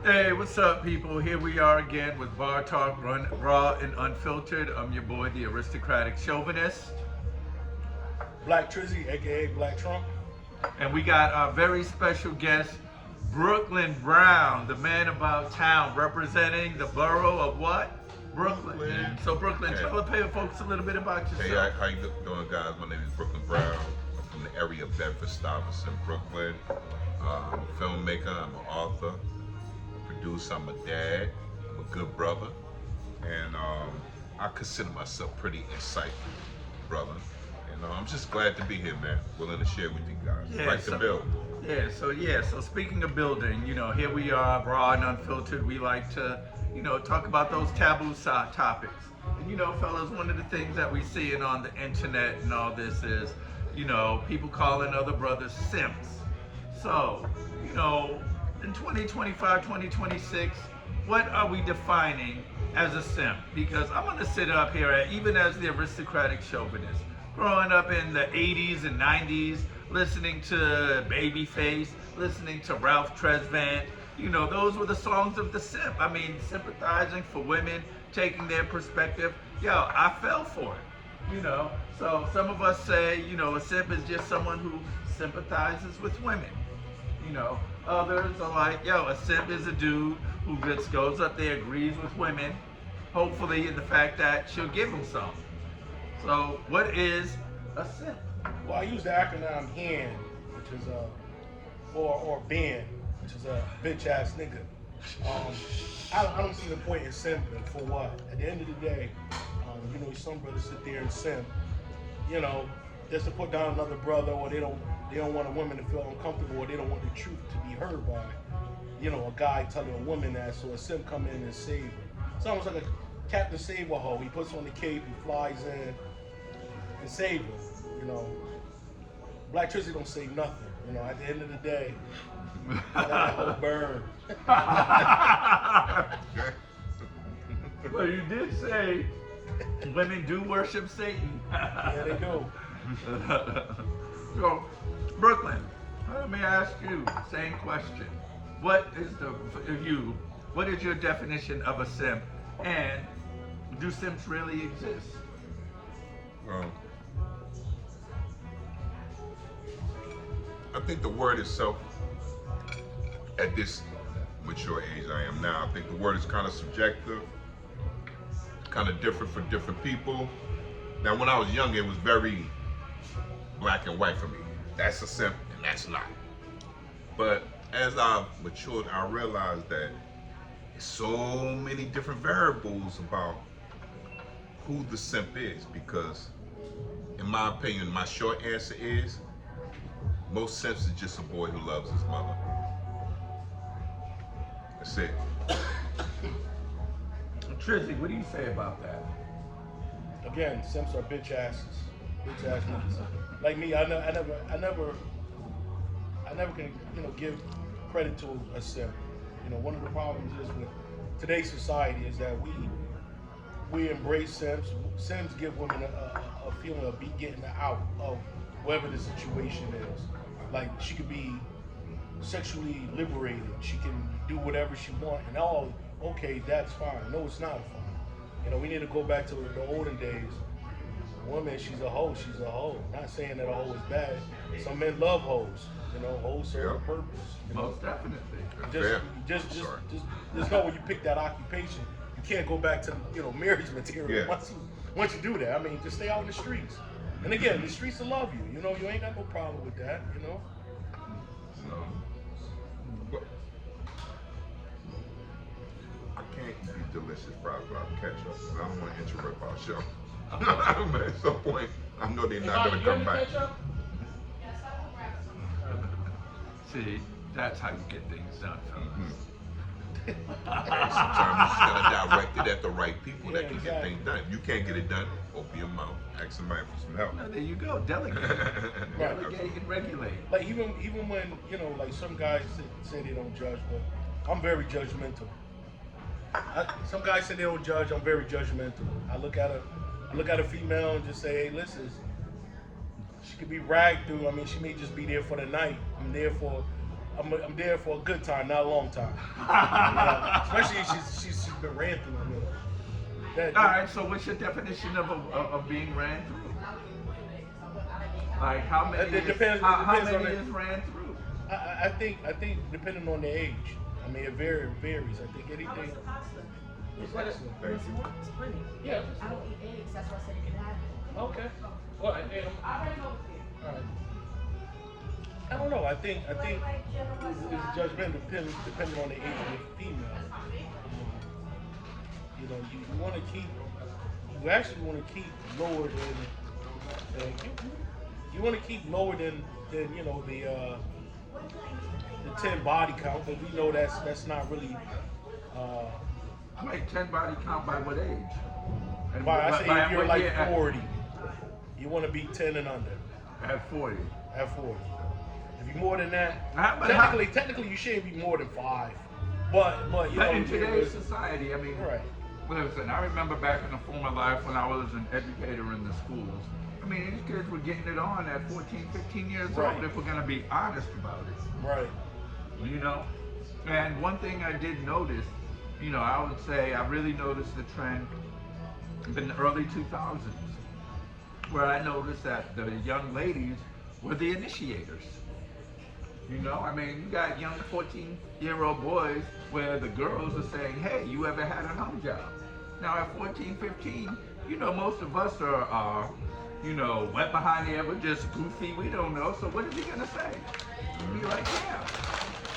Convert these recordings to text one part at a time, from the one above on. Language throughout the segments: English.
Hey, what's up, people? Here we are again with Bar Talk, Raw and Unfiltered. I'm your boy, the aristocratic chauvinist. Black Trizzy, aka Black Trump. And we got our very special guest, Brooklyn Brown, the man about town, representing the borough of what? Brooklyn. So, Brooklyn, Hey. tell folks a little bit about Hey, yourself. how you doing, guys? My name is Brooklyn Brown. I'm from the area of Bedford Stuyvesant, Brooklyn. I'm a filmmaker. I'm an author, producer. I'm a dad. I'm a good brother, and I consider myself pretty insightful, brother. And I'm just glad to be here, man. Willing to share with you guys. Yeah, Like to build. So speaking of building, here we are, Raw and Unfiltered. We like to, talk about those taboo topics. And fellas, one of the things that we seeing on the internet and all this is, people calling other brothers simps. So, in 2025, 2026, what are we defining as a simp? Because I'm going to sit up here, even as the aristocratic chauvinist, growing up in the 80s and 90s, listening to Babyface, listening to Ralph Tresvant, those were the songs of the simp. I mean, sympathizing for women, taking their perspective. Yo, I fell for it, So some of us say, a simp is just someone who sympathizes with women. Others are like, a simp is a dude who just goes up there, agrees with women, hopefully in the fact that she'll give him some. So what is a simp? Well, I use the acronym HAN, which is or BAN, which is a bitch ass nigga. I don't see the point in simping for what. At the end of the day, some brothers sit there and simp, just to put down another brother, or they don't want a woman to feel uncomfortable, or they don't want the truth to be heard by, a guy telling a woman that. So a simp come in and save her. It's almost like a Captain Save-A-Ho. He puts on the cape, he flies in and save her. Black Trizzy don't say nothing. At the end of the day, let that hoe burn. Well, you did say women do worship Satan. Yeah, they do. So, Brooklyn, let me ask you same question. What is your definition of a simp, and do simps really exist? Well, I think the word itself, at this mature age I am now, I think the word is kind of subjective, kind of different for different people. Now, when I was young, it was very black and white for me. That's a simp and that's not. But as I've matured, I realized that there's so many different variables about who the simp is, because in my opinion, my short answer is most simps is just a boy who loves his mother. That's it. Trizzy, what do you say about that? Again, simps are bitch asses. Bitch ass niggas. Like me, I never can give credit to a simp. One of the problems is with today's society is that we embrace simps. Simps give women a feeling of getting out of whatever the situation is. Like, she could be sexually liberated. She can do whatever she wants, and okay, that's fine. No, it's not fine. We need to go back to the olden days. A woman, she's a hoe. She's a hoe. Not saying that a hoe is bad. Some men love hoes. Hoes serve a purpose. Most definitely. Just know when you pick that occupation, you can't go back to marriage material. Yeah. Once you do that, just stay out in the streets. And again, the streets will love you. You ain't got no problem with that. But I can't eat delicious fries without ketchup. I don't want to interrupt our show. But at some point, I know they're not going to come back. See, that's how you get things done, fellas. Sometimes you just gotta direct it at the right people that can get things done. If you can't get it done, open your mouth. Ask somebody for some help. Now, there you go. Delegate. Delegate and regulate. Like even when like some guys say they don't judge, but I'm very judgmental. Some guys say they don't judge. I'm very judgmental. I look at a female and just say, hey, listen, she could be ragged through. She may just be there for the night. I'm there for I'm there for a good time, not a long time. Especially if she's been ranting on me. All right, so what's your definition of being ran through? Like how many? It depends. How It depends on many the, is ran through? I think depending on the age. I mean, it varies. I think anything. It's plenty. Yeah. I don't eat eggs. That's why I said you can have it. Okay. Well, all right. I don't know. I think it's judgmental depending on the age of the female. You know, you want to keep. You actually want to keep lower than. You want to keep lower than you know the 10 body count, but we know that's not really. Wait, 10 body count by what age? And I say if you're what like year? 40, you want to be 10 and under. At 40. At 40. If you're more than that, But technically you shouldn't be more than 5. But you know, in today's society, I mean, right. listen, I remember back in a former life when I was an educator in the schools. I mean, these kids were getting it on at 14, 15 years Right. old, if we're going to be honest about it. Right. You know? And one thing I did notice, you know, I would say I really noticed the trend in the early 2000s, where I noticed that the young ladies were the initiators. You know, I mean, you got young 14-year-old boys where the girls are saying, hey, you ever had a home job? Now at 14, 15, you know, most of us are you know, wet behind the ear, we're just goofy, we don't know, so what is he gonna say? Be like, yeah.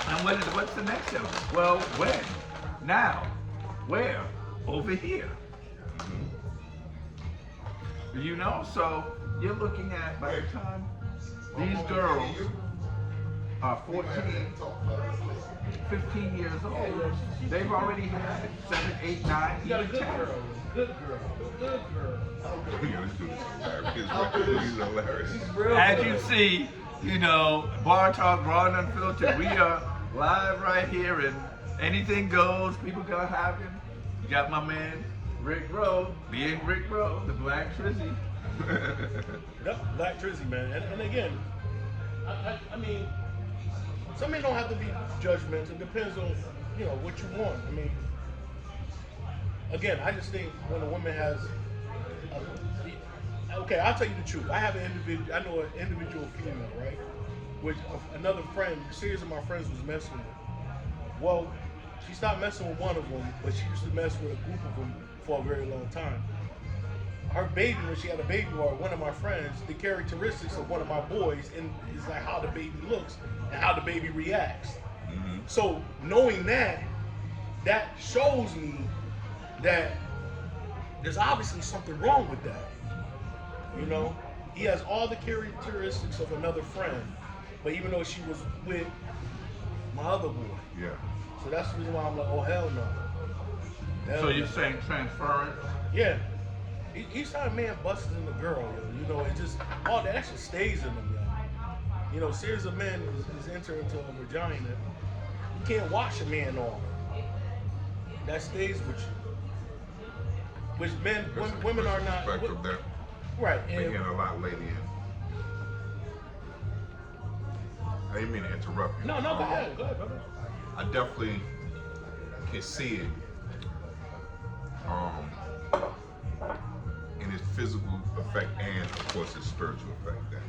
And what's the next step? Well, when? Now? Where? Over here. You know, so you're looking at, by the time these girls are 14, 15 years old, they've already had 7, 8, 9, You got a even good 10. girl. Good girl. Good girl. Yeah, this dude is hilarious. He's hilarious. As you see, you know, Bar Talk Raw and Unfiltered, we are live right here and anything goes, people go have him. You got my man, Rick Rowe, being Rick Rowe, the Black Trizzy. Yep, Black Trizzy, man. And again, I mean, some men don't have to be judgmental. It depends on, you know, what you want. I mean, again, I just think when a woman has, okay, I'll tell you the truth. I know an individual female, right? Which another friend, a series of my friends was messing with. Well, she stopped messing with one of them, but she used to mess with a group of them for a very long time. Her baby, when she had a baby, or one of my friends, the characteristics of one of my boys, and is like how the baby looks and how the baby reacts. Mm-hmm. So knowing that shows me that there's obviously something wrong with that. You know, he has all the characteristics of another friend, but even though she was with my other boy, Yeah. so that's the reason why I'm like, oh hell no. Hell So no. you're saying transference? Yeah. Each time a man busts in the girl, yo, you know, it just all that shit stays in them, yo. You know, series of men is entering into a vagina. You can't wash a man off. That stays with you. Which women are not. Respect of that. Right. Been And, hearing a lot lately. I didn't mean to interrupt you. no, go ahead, brother. I definitely can see it in its physical effect and, of course, its spiritual effect. That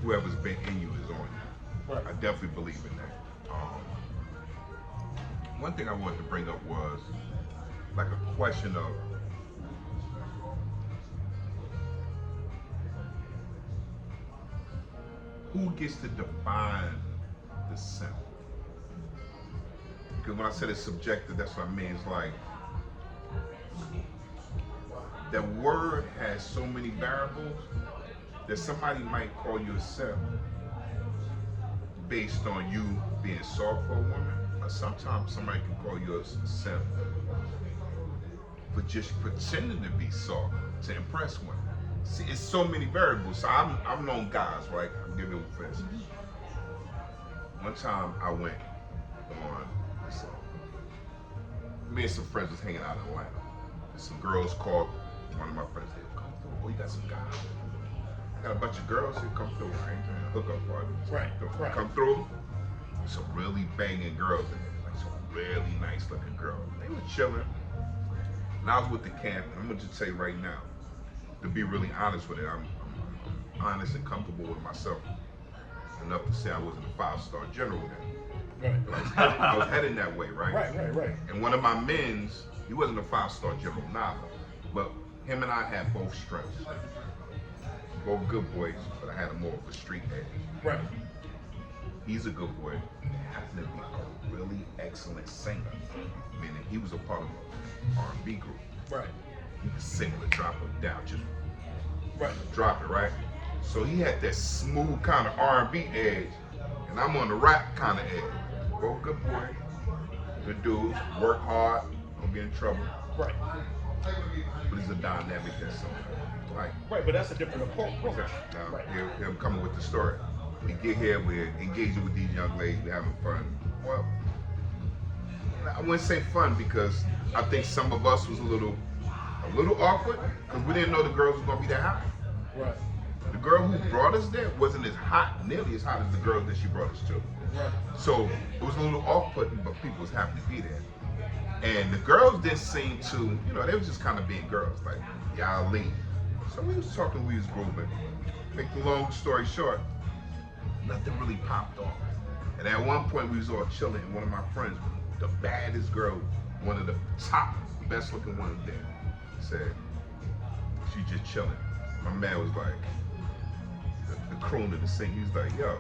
whoever's been in you is on you. Right. I definitely believe in that. One thing I wanted to bring up was like a question of who gets to define the simp? Because when I said it's subjective, that's what I mean. It's like the word has so many variables that somebody might call you a simp based on you being soft for a woman, or sometimes somebody can call you a simp for just pretending to be soft to impress women. See, it's so many variables. So I've known guys, right? I'm giving you for instance. One time I went on this, me and some friends was hanging out in Atlanta. Some girls called one of my friends, they come through, oh, you got some guys. got a bunch of girls here come through, right? Hookup parties. Right, right. Come through. Some really banging girls in there, like some really nice looking girls. They were chilling. And I was with the camp, and I'm gonna just say right now, to be really honest with it, I'm honest and comfortable with myself enough to say I wasn't a 5-star general then. Right. I was heading that way, right? Right. And one of my men's, he wasn't a 5-star general, neither. But him and I had both strengths. Both good boys, but I had him more of a street edge. Right. He's a good boy. Happened to be a really excellent singer. Meaning he was a part of an R&B group. Right. He could sing with a drop of down, just Right. drop it, right? So he had that smooth kind of R&B edge, and I'm on the rap kind of edge. Both good boy, good dudes, work hard, don't get in trouble. Right. But it's a dynamic that's something. Like, Right, but that's a different approach. now, Right. here I'm coming with the story. We get here, we're engaging with these young ladies, we're having fun. Well, I wouldn't say fun because I think some of us was a little awkward because we didn't know the girls was gonna be that hot. Right. The girl who brought us there wasn't as hot, nearly as hot as the girls that she brought us to. Right. So it was a little off-putting, but people was happy to be there. And the girls didn't seem to, they were just kind of being girls, like, y'all leave. So we was talking, we was grooving. Make the long story short, nothing really popped off. And at one point we was all chilling, and one of my friends, the baddest girl, one of the top, best looking ones there, said, she just chilling. My man was like, the crooner, the singer, he was like, yo,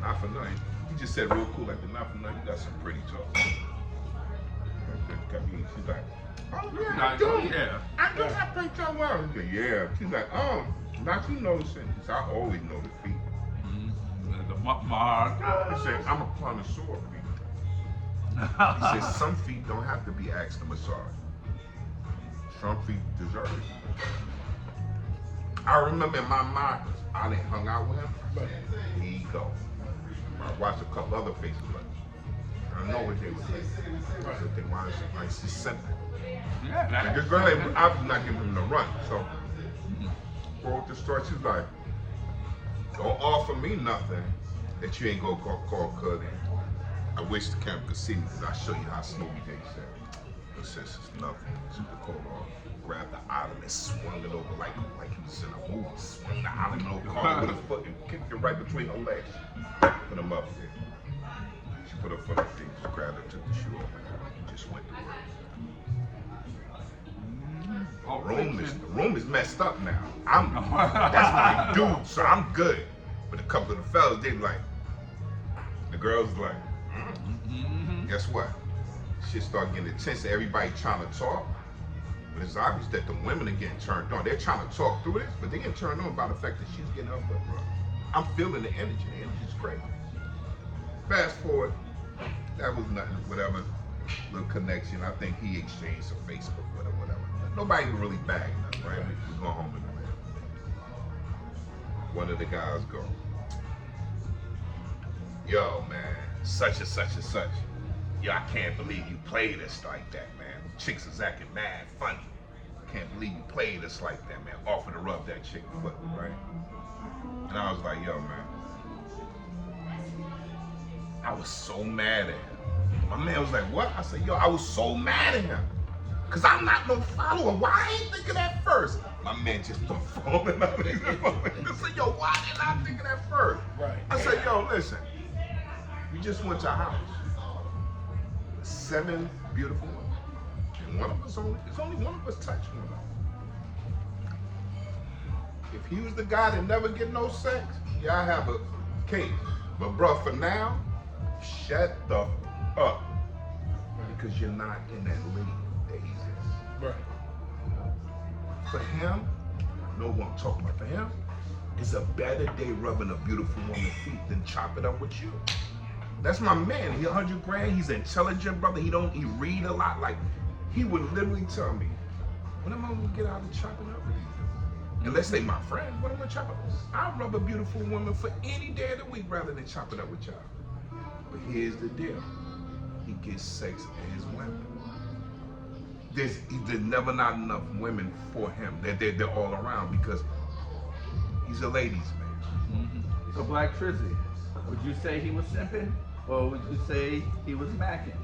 not for nothing. He just said real cool, like, not for nothing, you got some pretty talk. She's like, oh yeah, I do. I do have pretty talk well. He said, yeah. She's like, oh, not you noticing. He said, I always know the feet. The mark. He said, I'm a connoisseur of feet. He said, some feet don't have to be asked to massage. Some feet deserve it. I remember in my mind, I didn't hung out with him. Right. Here you go. I watched a couple other faces like, I know what they were saying. I said, why is it like she's simple? Yeah, Like, this girl ain't obviously not giving him the run. So, for the story, she's like, don't offer me nothing that you ain't gonna call cuz. I wish the camera could see me because I'll show you how smooth they said. It says it's nothing. She could call off, grabbed the island and swung it over like he was in a movie. Swung the island over car with a foot and kicked it right between her legs. Put him up there. She put her foot up there, just grabbed her, took the shoe off, and just went to work. The room is messed up now. That's my dude, so I'm good. But a couple of the fellas, they like, the girls like, guess what? Shit start getting intense. Everybody trying to talk, but it's obvious that the women are getting turned on. They're trying to talk through this, but they get turned on by the fact that she's getting up. I'm feeling the energy. The energy's great. Fast forward, that was nothing. Whatever, little connection. I think he exchanged some Facebook with her, whatever. Nobody really bagged nothing, right? We go home in the man. One of the guys go, yo, man, such and such and such. Yo, I can't believe you played us like that, man. Chicks is acting mad funny. Can't believe you played us like that, man. Offer to rub that chick foot, right? And I was like, yo, man. I was so mad at him. My man was like, what? I said, yo, I was so mad at him. Cause I'm not no follower. Why I ain't think of that first? My man just started foaming up. I said, yo, why didn't I think of that first? Right. I said, yo, listen. We just went to a house. 7 beautiful women. And one of us there's only one of us touched one of them. If he was the guy that never get no sex, yeah, I have a case. But bro, for now, shut the up. Because you're not in that league that he's in. Right. For him, I know what I'm talking about. For him, it's a better day rubbing a beautiful woman's feet than chop it up with you. That's my man. He 100 grand. He's intelligent, brother. He read a lot. Like, he would literally tell me, when am I gonna get out of chopping up with you? And let's say my friend, when am I gonna chop up? I'll rub a beautiful woman for any day of the week rather than chop it up with y'all. But here's the deal. He gets sex and his women. There's never not enough women for him. They're all around because He's a ladies' man. So Black Trizzy, would you say he was simping, or would you say he was macking?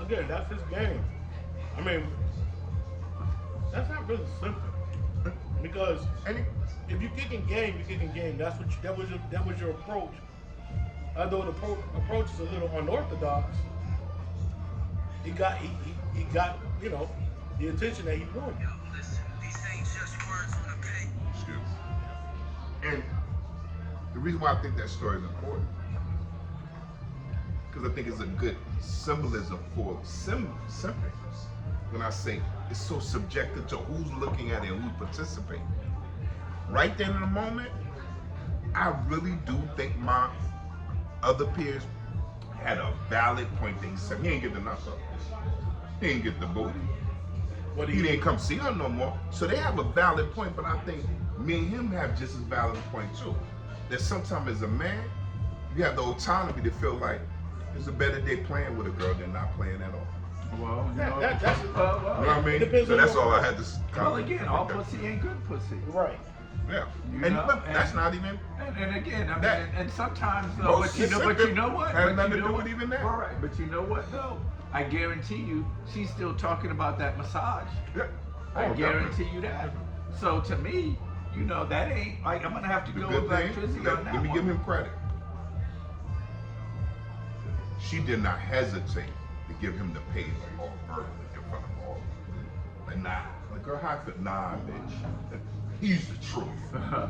Again, that's his game. I mean, that's not really simple. Because if you kicking game, you kicking game. That was your approach. Although the approach is a little unorthodox, he got you know the attention that he wanted. And the reason why I think that story is important, because I think it's a good symbolism for simping. When I say it's so subjective to who's looking at it and who's participating. Right then in the moment, I really do think my other peers had a valid point. They said he ain't get the knock up. He ain't get the booty. He didn't come see her no more. So they have a valid point, but I think me and him have just as valid a point too. That sometimes as a man, you have the autonomy to feel like it's a better day playing with a girl than not playing at all. Well, That's You know what I mean? So that's all I had to well, again, all pussy ain't good pussy. Right. Yeah. You And know, look, that's not even And again, I mean, that. and sometimes though, Most but you know what? has But nothing you to know do what? with even that. All right, but you know what though? I guarantee you, she's still talking about that massage. Yeah. I Oh, guarantee definitely. you that. So to me, you know, that ain't like I'm gonna have to The go good with Black thing, Trizzy on that let me one. give him credit. She did not hesitate to give him the pay or verbally in front of all. Like, nah, the girl how I feel, nah, bitch. He's the truth.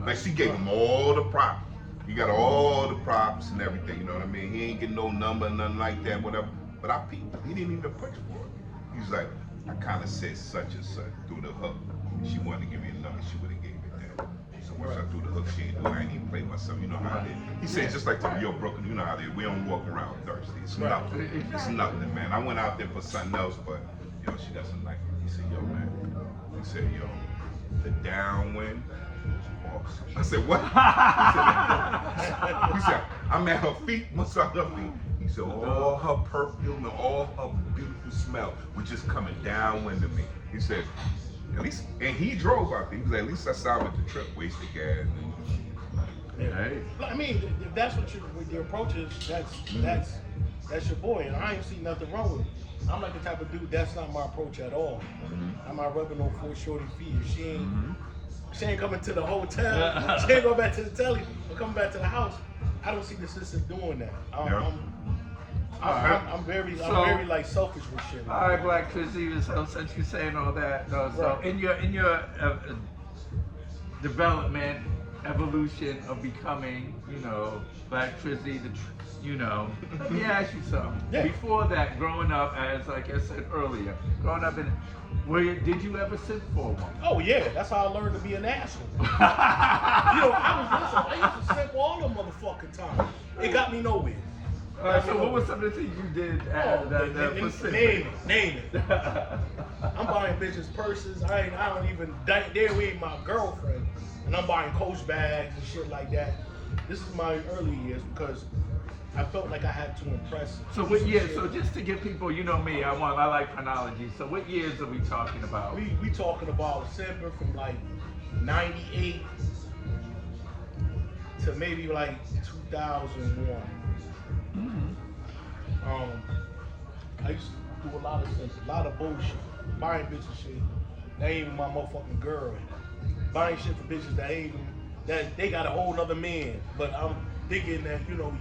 Like she gave him all the props. He got all the props and everything, you know what I mean? He ain't getting no number, nothing like that, whatever. But I peeped him. He didn't even push for it. He's like, I kind of said such and such through the hook. If she wanted to give me a number, she would have gave it that. So once I threw the hook, she ain't doing. I ain't even play myself. You know how it is. He said just like to Yo Brooklyn, you know how it is. We don't walk around thirsty. It's nothing. It's nothing, man. I went out there for something else, but yo, she doesn't like it. He said, yo, man. He said, yo, the downwind was awesome. I said, what? He said, I'm at her feet. What's at her feet? He said, all her perfume and all her beautiful smell was just coming downwind to me. He said, at least, and he drove out there. He was like, at least I salvaged the trip, wasted gas. Hey. I mean, if that's what your approach is, that's your boy, and I ain't see nothing wrong with it. I'm like the type of dude that's not my approach at all. I'm not rubbing no full shorty feet. If she ain't coming to the hotel, she ain't going back to the telly, or coming back to the house. I don't see the sister doing that. I'm very like selfish with shit. All right, Black Trizzy. So since you're saying all that, so Right. in your development, evolution of becoming, you know, Black Trizzy, you know, let me ask you something. Yeah. Before that, growing up, as like I said earlier, growing up did you ever sit for one? Oh yeah, that's how I learned to be an asshole. You know, I used to simp all the motherfucking time. It got me nowhere. So what was some of the things you did Name it. I'm buying bitches purses. I don't even they're with my girlfriend, and I'm buying Coach bags and shit like that. This is my early years because I felt like I had to impress. So what years? So just to give people, you know me, I like chronology. So what years are we talking about? We talking about simping from like '98 to maybe like 2001. I used to do a lot of things, a lot of bullshit, buying bitches shit that ain't even my motherfucking girl, buying shit for bitches that ain't even, that they got a whole nother man, but I'm thinking that you know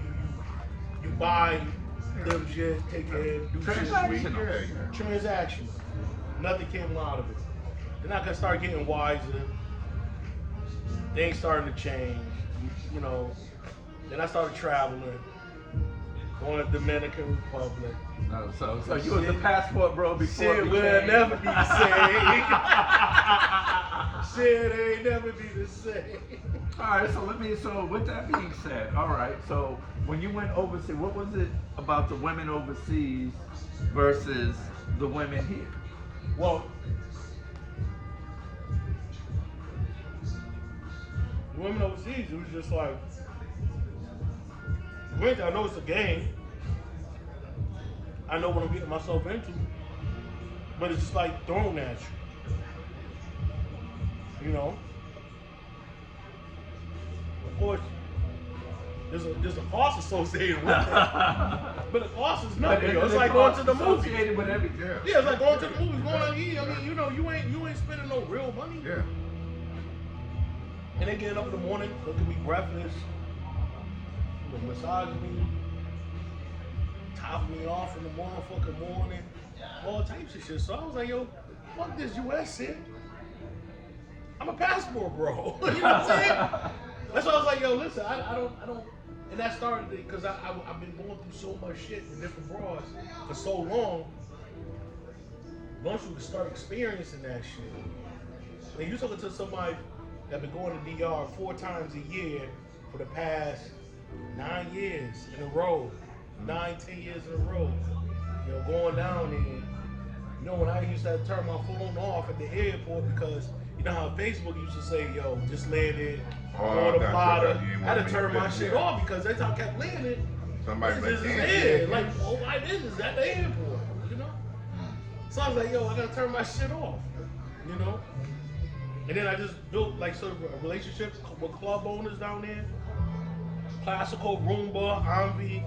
you buy them shit, take care, do Transactional. shit, transactional. Nothing came out of it. Then I could start getting wiser. Things starting to change, you know. Then I started traveling. Going to Dominican Republic. No, so you was a passport bro before Shit it will became... never be the same. Shit ain't never be the same. All right, so with that being said, all right, so when you went overseas, what was it about the women overseas versus the women here? Well, the women overseas, it was just like, granted, I know it's a game. I know what I'm getting myself into, but it's just like thrown at you. You know. Of course, there's a cost associated with it, but the cost is nothing. It's like going to the movies. Associated with everything. Yeah. Yeah, it's like going to the movies, going out to eat. I mean, you know, you ain't spending no real money. Yeah. And they getting up in the morning, cooking me breakfast, you know, massaging me, topping me off in the motherfucking morning, all types of shit. So I was like, yo, fuck this US shit. I'm a passport bro. You know what I'm saying? That's why I was like, yo, listen, I don't. And that started because I've been going through so much shit in different bras for so long. Once you start experiencing that shit, when you talking to somebody that been going to DR 4 times a year for the past 9 years in a row, 9-10 years in a row, you know, going down there. You know, when I used to turn my phone off at the airport because you know how Facebook used to say, yo, just landed, order the platter. I had to turn my shit off because every time I kept landing, Somebody's this like, is it. Like, oh, why this is at the airport, you know? So I was like, yo, I gotta turn my shit off, you know? And then I just built like sort of a relationship with club owners down there. Classical, Roomba, Envy,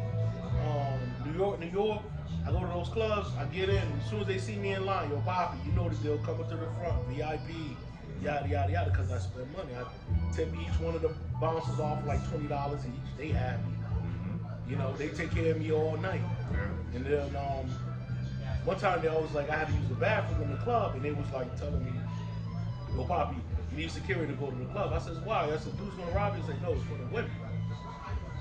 New York. I go to those clubs, I get in, as soon as they see me in line, yo, Poppy, you know the deal, coming to the front, VIP, yada, yada, yada, because I spend money. I tip each one of the bouncers off like $20 each. They happy. You know, they take care of me all night. Yeah. And then one time they always like, I had to use the bathroom in the club, and they was like telling me, yo, Poppy, you need security to go to the club. I says, why? I said, dude's gonna rob you. He said, no, it's for the women.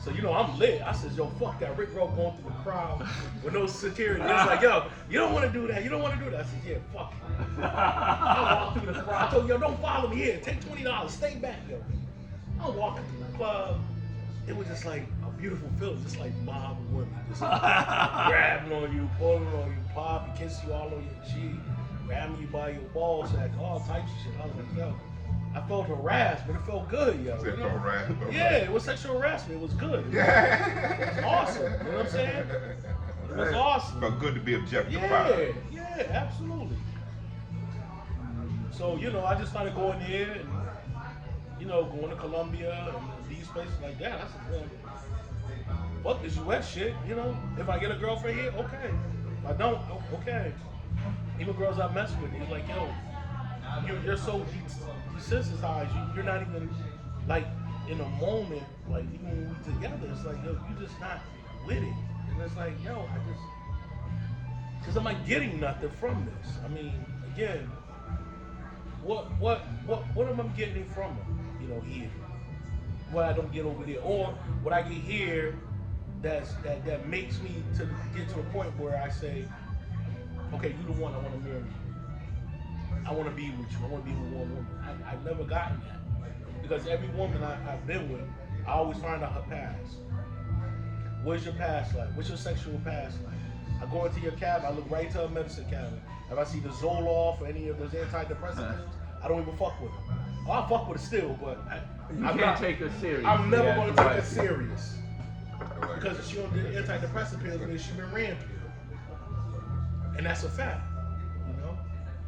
So, you know, I'm lit. I says, yo, fuck that. Rick Roll going through the crowd with no security. It's like, yo, you don't want to do that. You don't want to do that. I said, yeah, fuck it. I walked through the crowd. I told yo, don't follow me here. Take $20. Stay back, yo. I'm walking through the club. It was just like a beautiful feeling, just like mob of women. Just like grabbing on you, pulling on you, popping, kissing you all on your cheek, grabbing you by your ball sack, all types of shit. I was like, yo. I felt harassed, but it felt good, yo. Sexual harassment. Yeah, it was sexual harassment. It was good. Yeah. It was awesome. You know what I'm saying? It was awesome. Felt good to be objectified. Yeah, absolutely. So, you know, I just started going there and, you know, going to Colombia and these places like that. I said, man, fuck this US shit, you know? If I get a girlfriend here, okay. If I don't, okay. Even girls I mess with, he's like, yo, you're so desensitized. You're not even like in a moment. Like even when we together, it's like yo, you just not with it. And it's like yo, because I'm not getting nothing from this. I mean, again, what am I getting from it? You know, here, what I don't get over there, or what I get here that makes me to get to a point where I say, okay, you the one I want to marry. I want to be with you. I want to be with one woman. I've never gotten that. Because every woman I've been with, I always find out her past. What's your past like? What's your sexual past like? I go into your cabinet, I look right into her medicine cabinet. If I see the Zoloft or any of those antidepressant pills, I don't even fuck with them. Oh, I fuck with it still, but you can't take her serious. I'm never going to take her right. serious. Because if she on the antidepressant pills, then she been rampant. And that's a fact.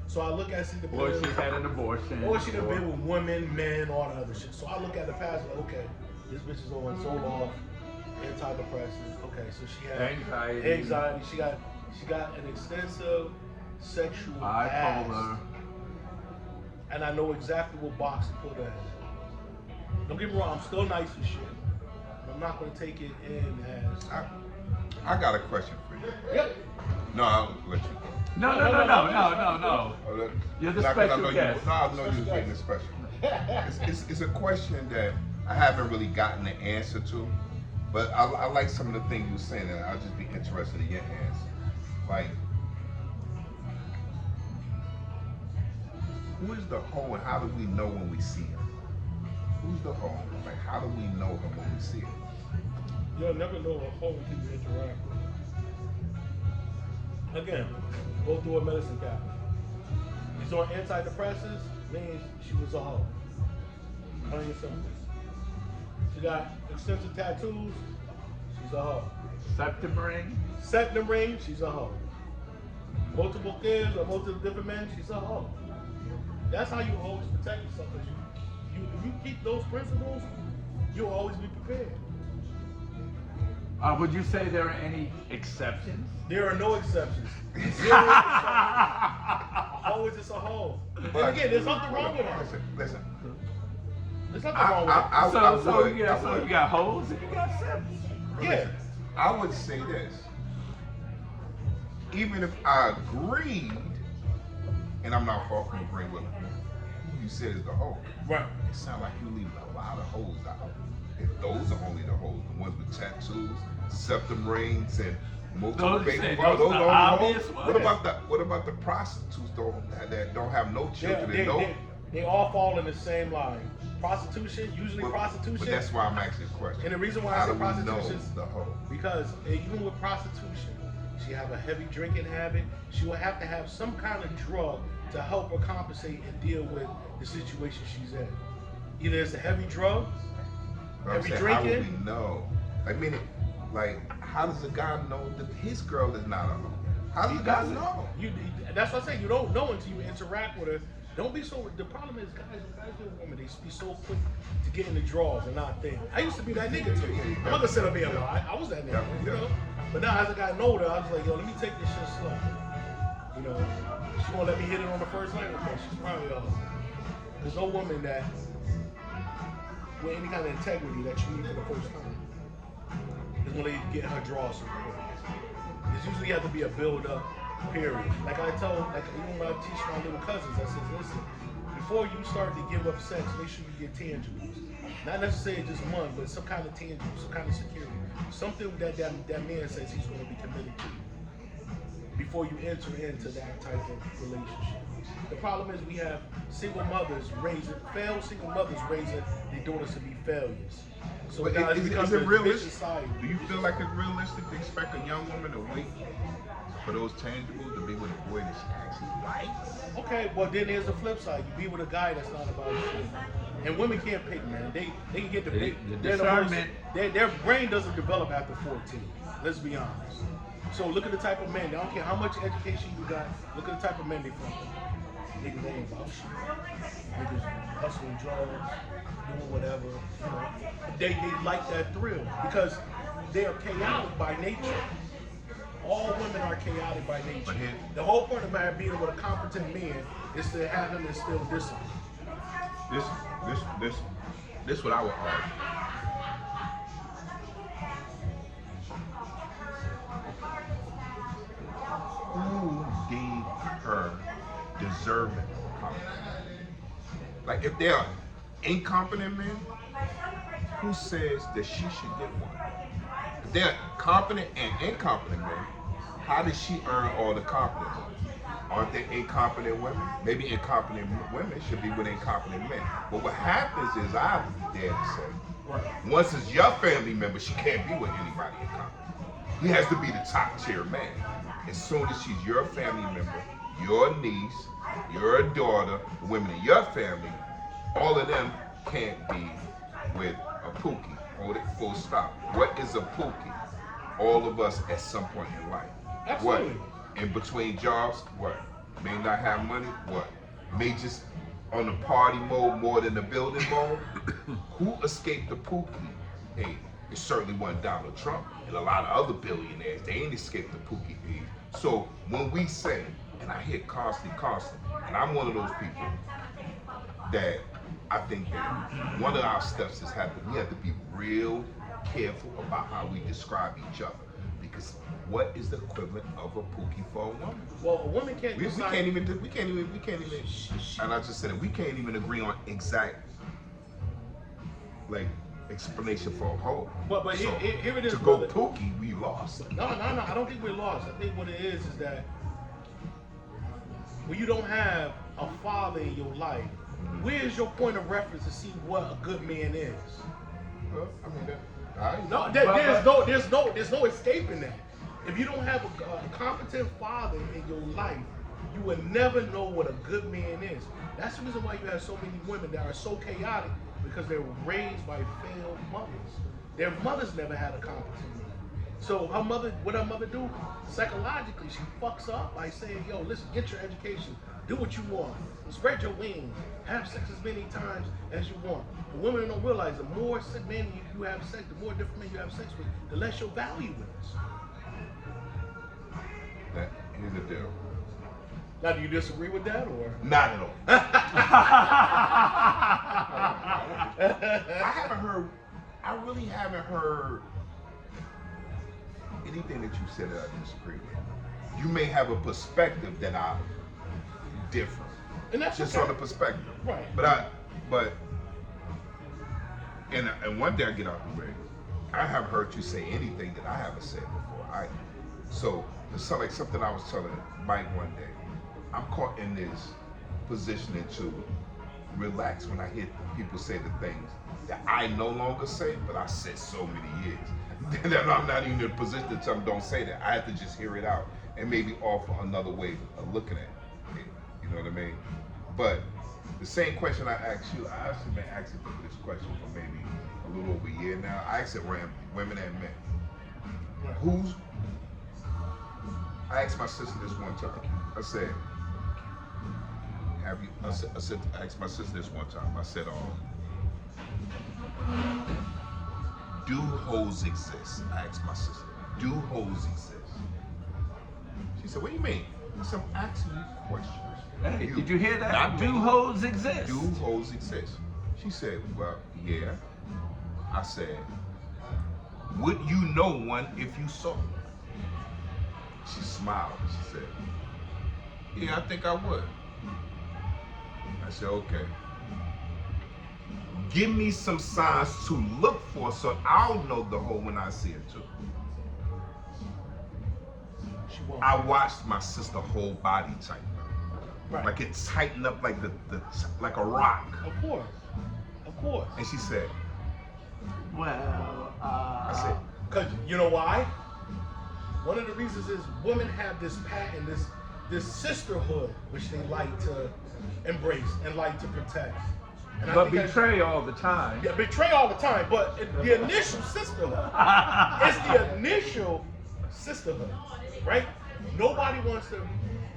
So I look at the or she had an abortion. Or she done been with women, men, all the other shit. So I look at the past like, okay, this bitch is on Zoloft, antidepressants. Okay, so she had anxiety. She got an extensive sexual past. Bipolar. And I know exactly what box to put her in. Don't get me wrong, I'm still nice as shit. But I'm not gonna take it in as I got a question for you. Yep. No, I'll let you go. No. You're the special guest. I know you're getting the special. It's a question that I haven't really gotten the answer to, but I like some of the things you were saying, and I'll just be interested in your answer. Like, who is the hoe, and how do we know when we see her? Who's the hoe? Like, how do we know her when we see her? You'll never know a hoe until you interact with her. Again, go through a medicine cabinet. She's on antidepressants, means she was a hoe. Plain and simple. She got extensive tattoos, she's a hoe. Septum ring. Septum ring, she's a hoe. Multiple kids or multiple different men, she's a hoe. that's how you always protect yourself. Cause if you keep those principles, you'll always be prepared. Would you say there are any exceptions? There are no exceptions. Zero exceptions. Always it's a hole. And again, there's nothing wrong with that. Listen. There's nothing wrong with that. So you got holes and you got exceptions. Yeah. I would say this. Even if I agreed, and I'm not far from agreeing with who you said is the hole. Right. It sounds like you're leaving a lot of holes out. If those are only the holes, the ones with tattoos, septum rings, and multiple Those baby are fathers, the those are obvious holes. ones. What about the prostitutes that don't have no children? They all fall in the same line. Prostitution, usually prostitution. But that's why I'm asking the question. And the reason why I How say do we know prostitution is the hole? because even with prostitution, she have a heavy drinking habit. She will have to have some kind of drug to help her compensate and deal with the situation she's in. Either it's a heavy drug, But I'm heavy saying, how drinking. would we know? I mean, how does a guy know that his girl is not a hoe? How does a guy know? That's what I say. You don't know until you interact with her. Don't be so. The problem is guys and women, they be so quick to get in the drawers and not think. I used to be that nigga too. I'm not gonna sit up here and lie. I was that nigga, you know. But now as I got older, I was like, yo, let me take this shit slow. You know, she won't let me hit it on the first night. Okay, she's probably there's no woman that with any kind of integrity that you meet for the first time is gonna get her drawers so quick. There's usually have to be a build up. Period. Like I tell, even when I teach my little cousins, I says, listen, before you start to give up sex, make sure you get tangibles. Not necessarily just money, but some kind of tangible, some kind of security. Something that man says he's going to be committed to before you enter into that type of relationship. The problem is we have failed single mothers raising their daughters to be failures. So But now is becomes it a realistic? vicious cycle. Do you feel like it's realistic to expect a young woman to wait for those tangibles to be with a boy that she actually likes? Okay, well then there's the flip side. You be with a guy that's not about shit. And women can't pick, man. They can get The they're discernment. their brain doesn't develop after 14. Let's be honest. So look at the type of men. I don't care how much education you got. Look at the type of men they fuck with. Niggas ain't about shit. Niggas hustling drugs, doing whatever. You know, they like that thrill because they are chaotic by nature. All women are chaotic by nature. But here- The whole point about being with a competent man is to have him instill discipline. This what I would argue. Who gave her deserving competence? Like if they are incompetent men, who says that she should get one? If they're competent and incompetent men, how does she earn all the competence? Aren't there incompetent women? Maybe incompetent women should be with incompetent men. But what happens is, I dare to say, once it's your family member, she can't be with anybody incompetent. He has to be the top tier man. As soon as she's your family member, your niece, your daughter, the women in your family, all of them can't be with a pookie. Hold it, full stop. What is a pookie? All of us at some point in life. Absolutely. What? In between jobs, what? May not have money, what? May just on the party mode more than the building mode. Who escaped the pookie? Hey, it certainly wasn't Donald Trump and a lot of other billionaires. They ain't escaped the pookie age. So when we say, and I hear constantly, and I'm one of those people that I think that one of our steps is we have to be real careful about how we describe each other. Because what is the equivalent of a pookie for a woman? Well, a woman can't We decide. can't even, and I just said it, we can't even agree on exact, like, explanation for a hoe. But So, here it is, to go brother. pookie, we lost. No, I don't think we're lost. I think what it is that when you don't have a father in your life, where's your point of reference to see what a good man is? Well, I mean, I No, know. there's no escaping that. If you don't have a competent father in your life, you will never know what a good man is. That's the reason why you have so many women that are so chaotic, because they were raised by failed mothers. Their mothers never had a competent man. So what her mother do? Psychologically, she fucks up by saying, "Yo, listen, get your education, do what you want, spread your wings, have sex as many times as you want." The women don't realize the more men you have sex, the more different men you have sex with, the less your value is. Here's the deal. Now, do you disagree with that, or? Not at all. I haven't heard. I really haven't heard anything that you said that I disagree with. You may have a perspective that I differ, And that's just okay. on the perspective. Right. And one day I get out the way. I haven't heard you say anything that I haven't said before. So it's like something I was telling Mike one day. I'm caught in this position to relax when I hear people say the things that I no longer say, but I said so many years that I'm not even in a position to tell them don't say that. I have to just hear it out and maybe offer another way of looking at it. You know what I mean? But the same question I asked you, I actually been asking people this question for maybe a little over a year now. I asked it around women and men. I asked my sister this one time. I said, I asked my sister this one time. I said, do hoes exist? I asked my sister, do hoes exist? She said, what do you mean? I said, I'm asking you questions. Hey, did you hear that? Do hoes exist? Do hoes exist? She said, well, yeah. I said, would you know one if you saw one? She smiled. She said, yeah, I think I would. I said, okay. Give me some signs to look for so I'll know the hoe when I see it too. I watched my sister whole body tighten up. Right. Like it tightened up like like a rock. Of course. And she said, Well, I said, because you know why? One of the reasons is women have this pattern, this sisterhood, which they like to embrace and like to protect. And but betray all the time. Yeah, betray all the time. But the initial sisterhood, it's the initial sisterhood, right? Nobody wants to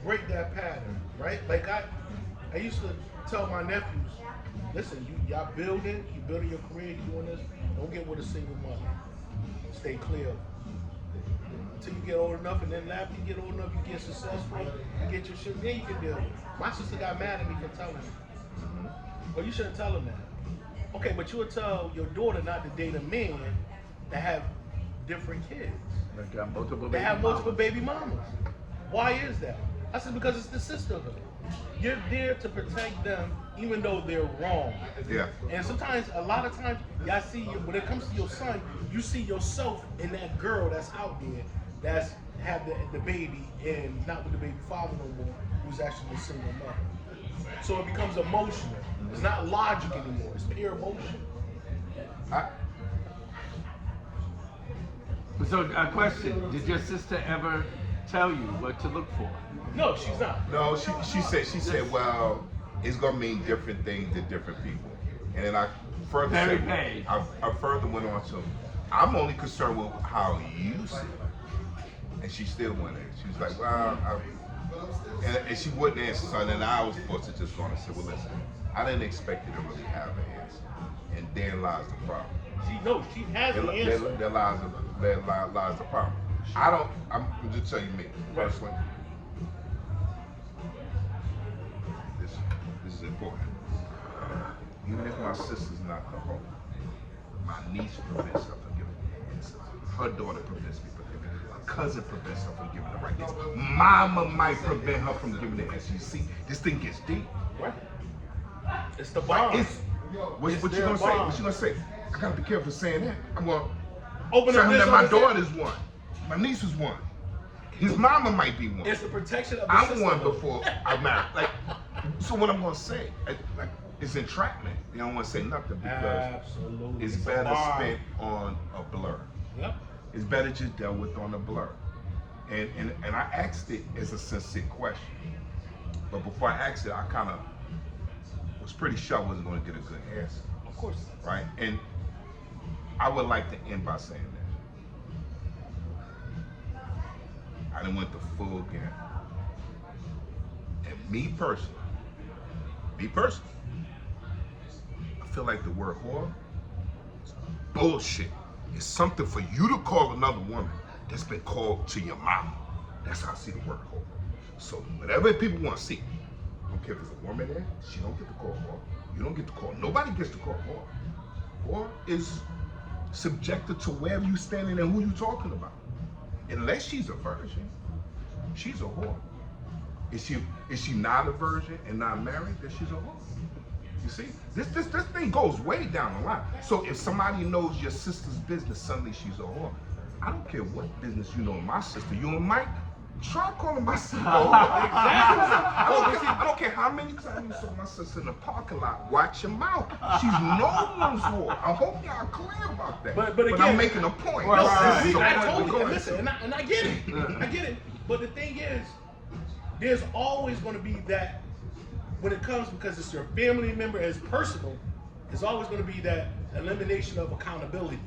break that pattern, right? Like I used to tell my nephews, listen, y'all building your career, you doing this, don't get with a single mother. Stay clear. Until you get old enough, and then after you get old enough, you get successful, you get your shit, then you can deal with it. My sister got mad at me for telling me. Well, you shouldn't tell them that. Okay, but you would tell your daughter not to date a man that have different kids. They got multiple They baby have multiple mamas. baby mamas. Why is that? I said, because it's the sisterhood. You're there to protect them even though they're wrong. yeah. And sometimes, a lot of times, y'all see you, when it comes to your son, you see yourself in that girl that's out there that's have the baby and not with the baby father no more, who's actually a single mother. So it becomes emotional. It's not logic anymore. It's pure emotion. So a question, did your sister ever tell you what to look for? No, she's not. No, she said, well, it's gonna mean different things to different people. And then I further Very said, vague. I further went on to, I'm only concerned with how you see it. And she still went in. She was like, well, and she wouldn't answer something, and I was forced to just go on and say, well, listen, I didn't expect you to really have an answer. And therein lies the problem. She has an answer. There lies the problem. I'm just telling you me, personally. This is important. Even if my sister's not the hoe, my niece prevents her from giving me answers. Her daughter prevents me from giving it. Her cousin prevents her from giving the right answer. Mama might prevent her from giving the answer. You see, this thing gets deep. Right. It's the bond. What you gonna say? What you gonna say? I gotta be careful saying that. I'm gonna Open tell up him this that my understanding. daughter's one. My niece is one. His mama might be one. It's the protection of the I'm sisterhood. one before I married. Like, so what I'm gonna say? Like, it's entrapment. You don't want to say nothing because Absolutely. it's a better bond. spent on a blur. Yep. It's better just dealt with on a blur. And I asked it as a sincere question. But before I asked it, I kind of was pretty sure I wasn't going to get a good answer. Of course. Right? And I would like to end by saying done went the full gamut. And me personally, I feel like the word whore is bullshit. It's something for you to call another woman that's been called to your mama. That's how I see the word whore. So whatever people want to see, I don't care if it's a woman there, she don't get to call whore. You don't get to call, nobody gets to call whore. Whore is subjected to wherever you standing and who you talking about. Unless she's a virgin, she's a whore. Is she not a virgin and not married, then she's a whore. You see, this thing goes way down the line. So if somebody knows your sister's business, suddenly she's a whore. I don't care what business you know of my sister. You and Mike, try calling my sister a whore. I don't care how many times you saw my sister in the parking lot. Watch your mouth. She's no one's whore. I hope y'all clear about that. But again, I'm making a point. No, This is I the told point. you. Go ahead. Listen, and I get it. I get it. But the thing is, there's always going to be that when it comes, because it's your family member, as personal, there's always going to be that elimination of accountability.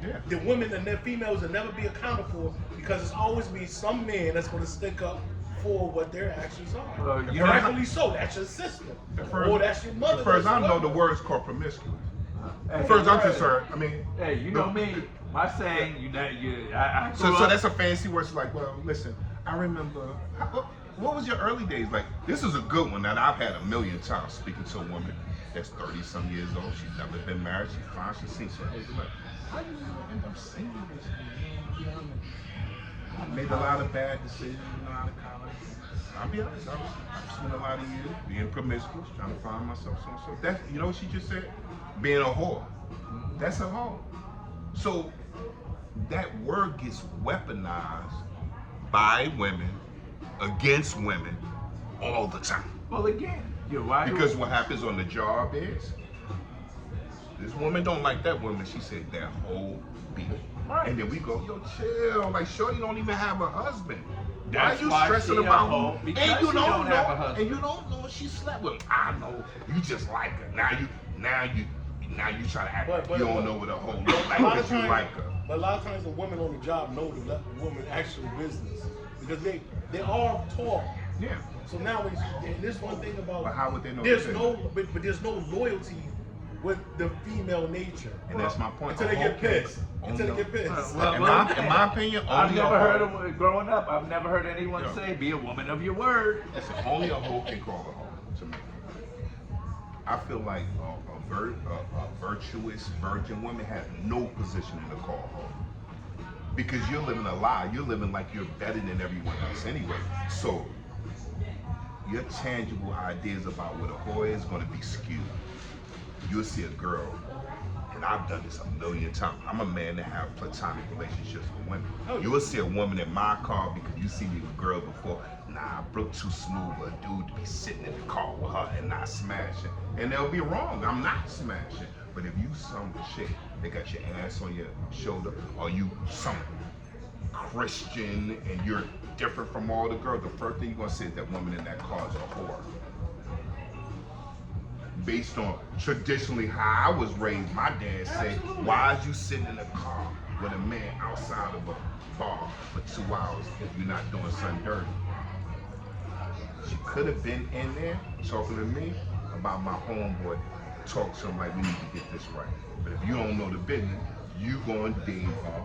Yeah. The women and their females will never be accounted for because it's always be some man that's going to stick up for what their actions are. Well, And you know- rightfully so. That's your sister, or that's your mother. As far as that's I know, whoever. the word is called promiscuous. Hey, As far as I'm concerned, I mean. Hey, you know me. My saying, I So grew up- that's a fancy word. It's like, well, listen, I remember. What was your early days like? This is a good one that I've had a million times speaking to a woman that's 30-some years old. She's never been married. She's fine. She's seen some. Like, how you end up single? I made a lot of bad decisions, out of college. I'll be honest. I've spent a lot of years being promiscuous, trying to find myself. So that's, you know what she just said? Being a whore. That's a whore. So that word gets weaponized by women against women all the time. Well, again, why? Because what happens on the job is this woman don't like that woman. She said that whole beat. Right. And then we go, yo, chill. Like, shorty don't even have a husband. That's why why you stressing she a about hoe, who? because And you she don't don't know. have a husband. And you don't know if she slept with him. I know. You just like her. Now you try to act But- like you don't know what a hoe looks like A lot of because you times- like her. But a lot of times the women on the job know the woman actual business because they are taught. Yeah. So now and there's one thing about But how would they know there's the no but there's no loyalty with the female nature. And that's my point. Until they get Okay. pissed. Until they get pissed. In my opinion, I've only a never heard hoe. of growing up. I've never heard anyone Yeah. say, "Be a woman of your word." Listen, only a hoe can call a hoe to me. I feel like a virtuous virgin woman has no position in the call hoe. Because you're living a lie. You're living like you're better than everyone else anyway. So your tangible ideas about what a whore is going to be skewed. You'll see a girl, and I've done this a million times. I'm a man that have platonic relationships with women. You will see a woman in my car because you see me with girls before. Nah, Brooke too smooth for a dude to be sitting in the car with her and not smashing. And they'll be wrong. I'm not smashing. But if you some chick that got your ass on your shoulder, or you some Christian and you're different from all the girls, the first thing you're gonna say is that woman in that car is a whore. Based on traditionally how I was raised, my dad said, why is you sitting in a car with a man outside of a bar for 2 hours if you're not doing something dirty? She could have been in there talking to me about my homeboy. Talk to him like we need to get this right. But if you don't know the business, you going to deem her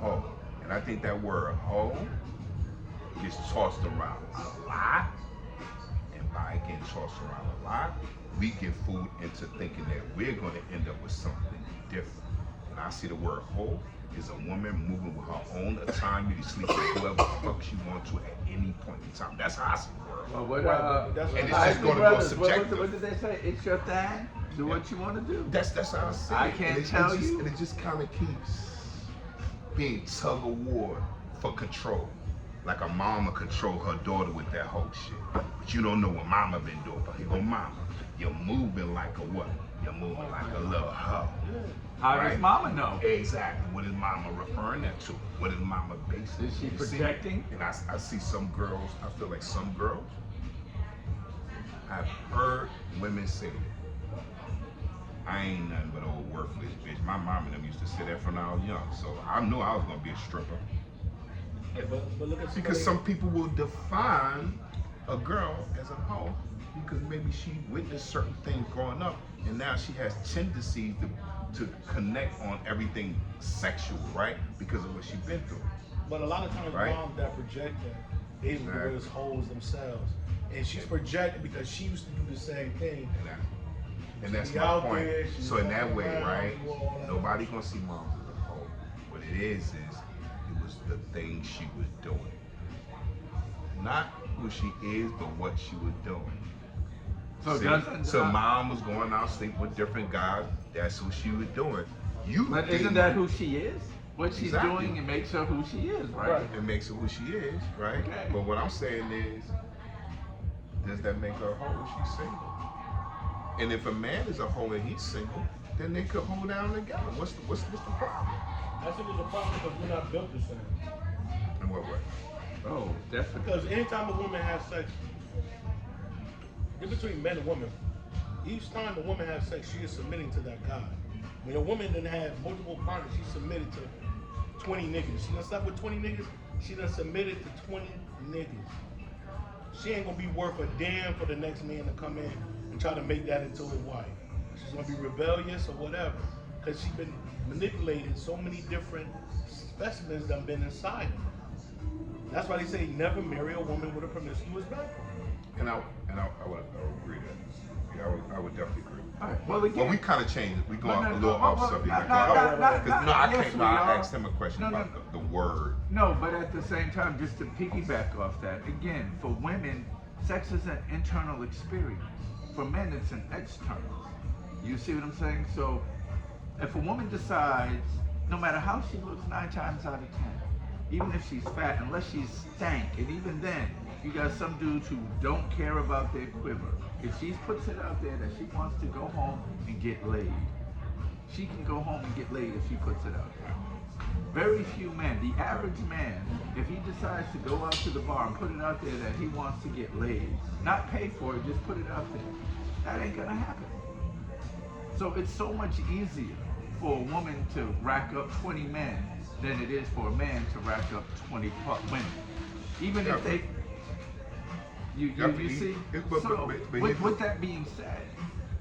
hoe. And I think that word hoe gets tossed around a lot. And by getting tossed around a lot, we get food into thinking that we're going to end up with something different. When I see the word hoe, is a woman moving with her own autonomy to sleep with whoever the fuck she wants to at any point in time. That's how I see the word. Well, what, That's And it's Isley just going to go Brothers, subjective. what did they say? It's your thing. Do what you want to do. That's how I see it. I can't And tell it's just, you. And it just kind of keeps being tug of war for control. Like a mama control her daughter with that whole shit. But you don't know what mama been doing. But here go mama. You're moving like a what? You're moving like a little hoe. How Right. does mama know? Exactly. What is mama referring that to? What is mama basing? Is she You see? projecting? And I see some girls, I feel like some girls, I've heard women say, I ain't nothing but old worthless bitch. My mom and them used to say that from when I was young. So I knew I was gonna be a stripper. Yeah, but look at Because somebody- some people will define a girl as a hoe because maybe she witnessed certain things growing up, and now she has tendencies to connect on everything sexual, right? Because of what she's been through. But a lot of times, Right. moms that project that they the Exactly. worst hoes themselves, and she's projected because she used to do the same thing. And that's She my out point. there, she So in that walking way, around, right? do all that. Nobody gonna see mom as a hoe. What it is it was the thing she was doing. Not who she is, but what she was doing. So See? doesn't So mom was going out sleep with different guys. That's what she was doing. You but think isn't that who she is? What she's Exactly. doing, it makes her who she is, right? Right. it makes her who she is, right? Okay. But what I'm saying is, does that make her a hoe if she's single? And if a man is a hoe and he's single, then they could hold down together. What's the problem? I think it's a problem because we're not built the same. In what way? Oh, definitely. Because anytime a woman has sex, in between men and women, each time a woman has sex, she is submitting to that guy. When a woman then has multiple partners, she's submitted to 20 niggas. She done slept with 20 niggas, she done submitted to 20 niggas. She ain't gonna be worth a damn for the next man to come in and try to make that into his wife. She's gonna be rebellious or whatever. Because she's been manipulated so many different specimens that have been inside her. That's why they say never marry a woman with a promiscuous background. And I would agree that. Yeah, I would definitely agree. All right. Well, again, Well, we kind of changed it. We going No, a little off subject. no, Like, no, I yes, can't. we No, I are. asked him a question No, no. about the word. No, but at the same time, just to piggyback off that, again, for women, sex is an internal experience. For men, it's an external. You see what I'm saying? So, if a woman decides, no matter how she looks, 9 times out of 10, even if she's fat, unless she's stank, and even then, you got some dudes who don't care about their quiver. If she puts it out there that she wants to go home and get laid, she can go home and get laid if she puts it out there. Very few men, the average man, if he decides to go out to the bar and put it out there that he wants to get laid, not pay for it, just put it out there, that ain't gonna happen. So it's so much easier for a woman to rack up 20 men than it is for a man to rack up 20 women. Even if they, you see? So with that being said,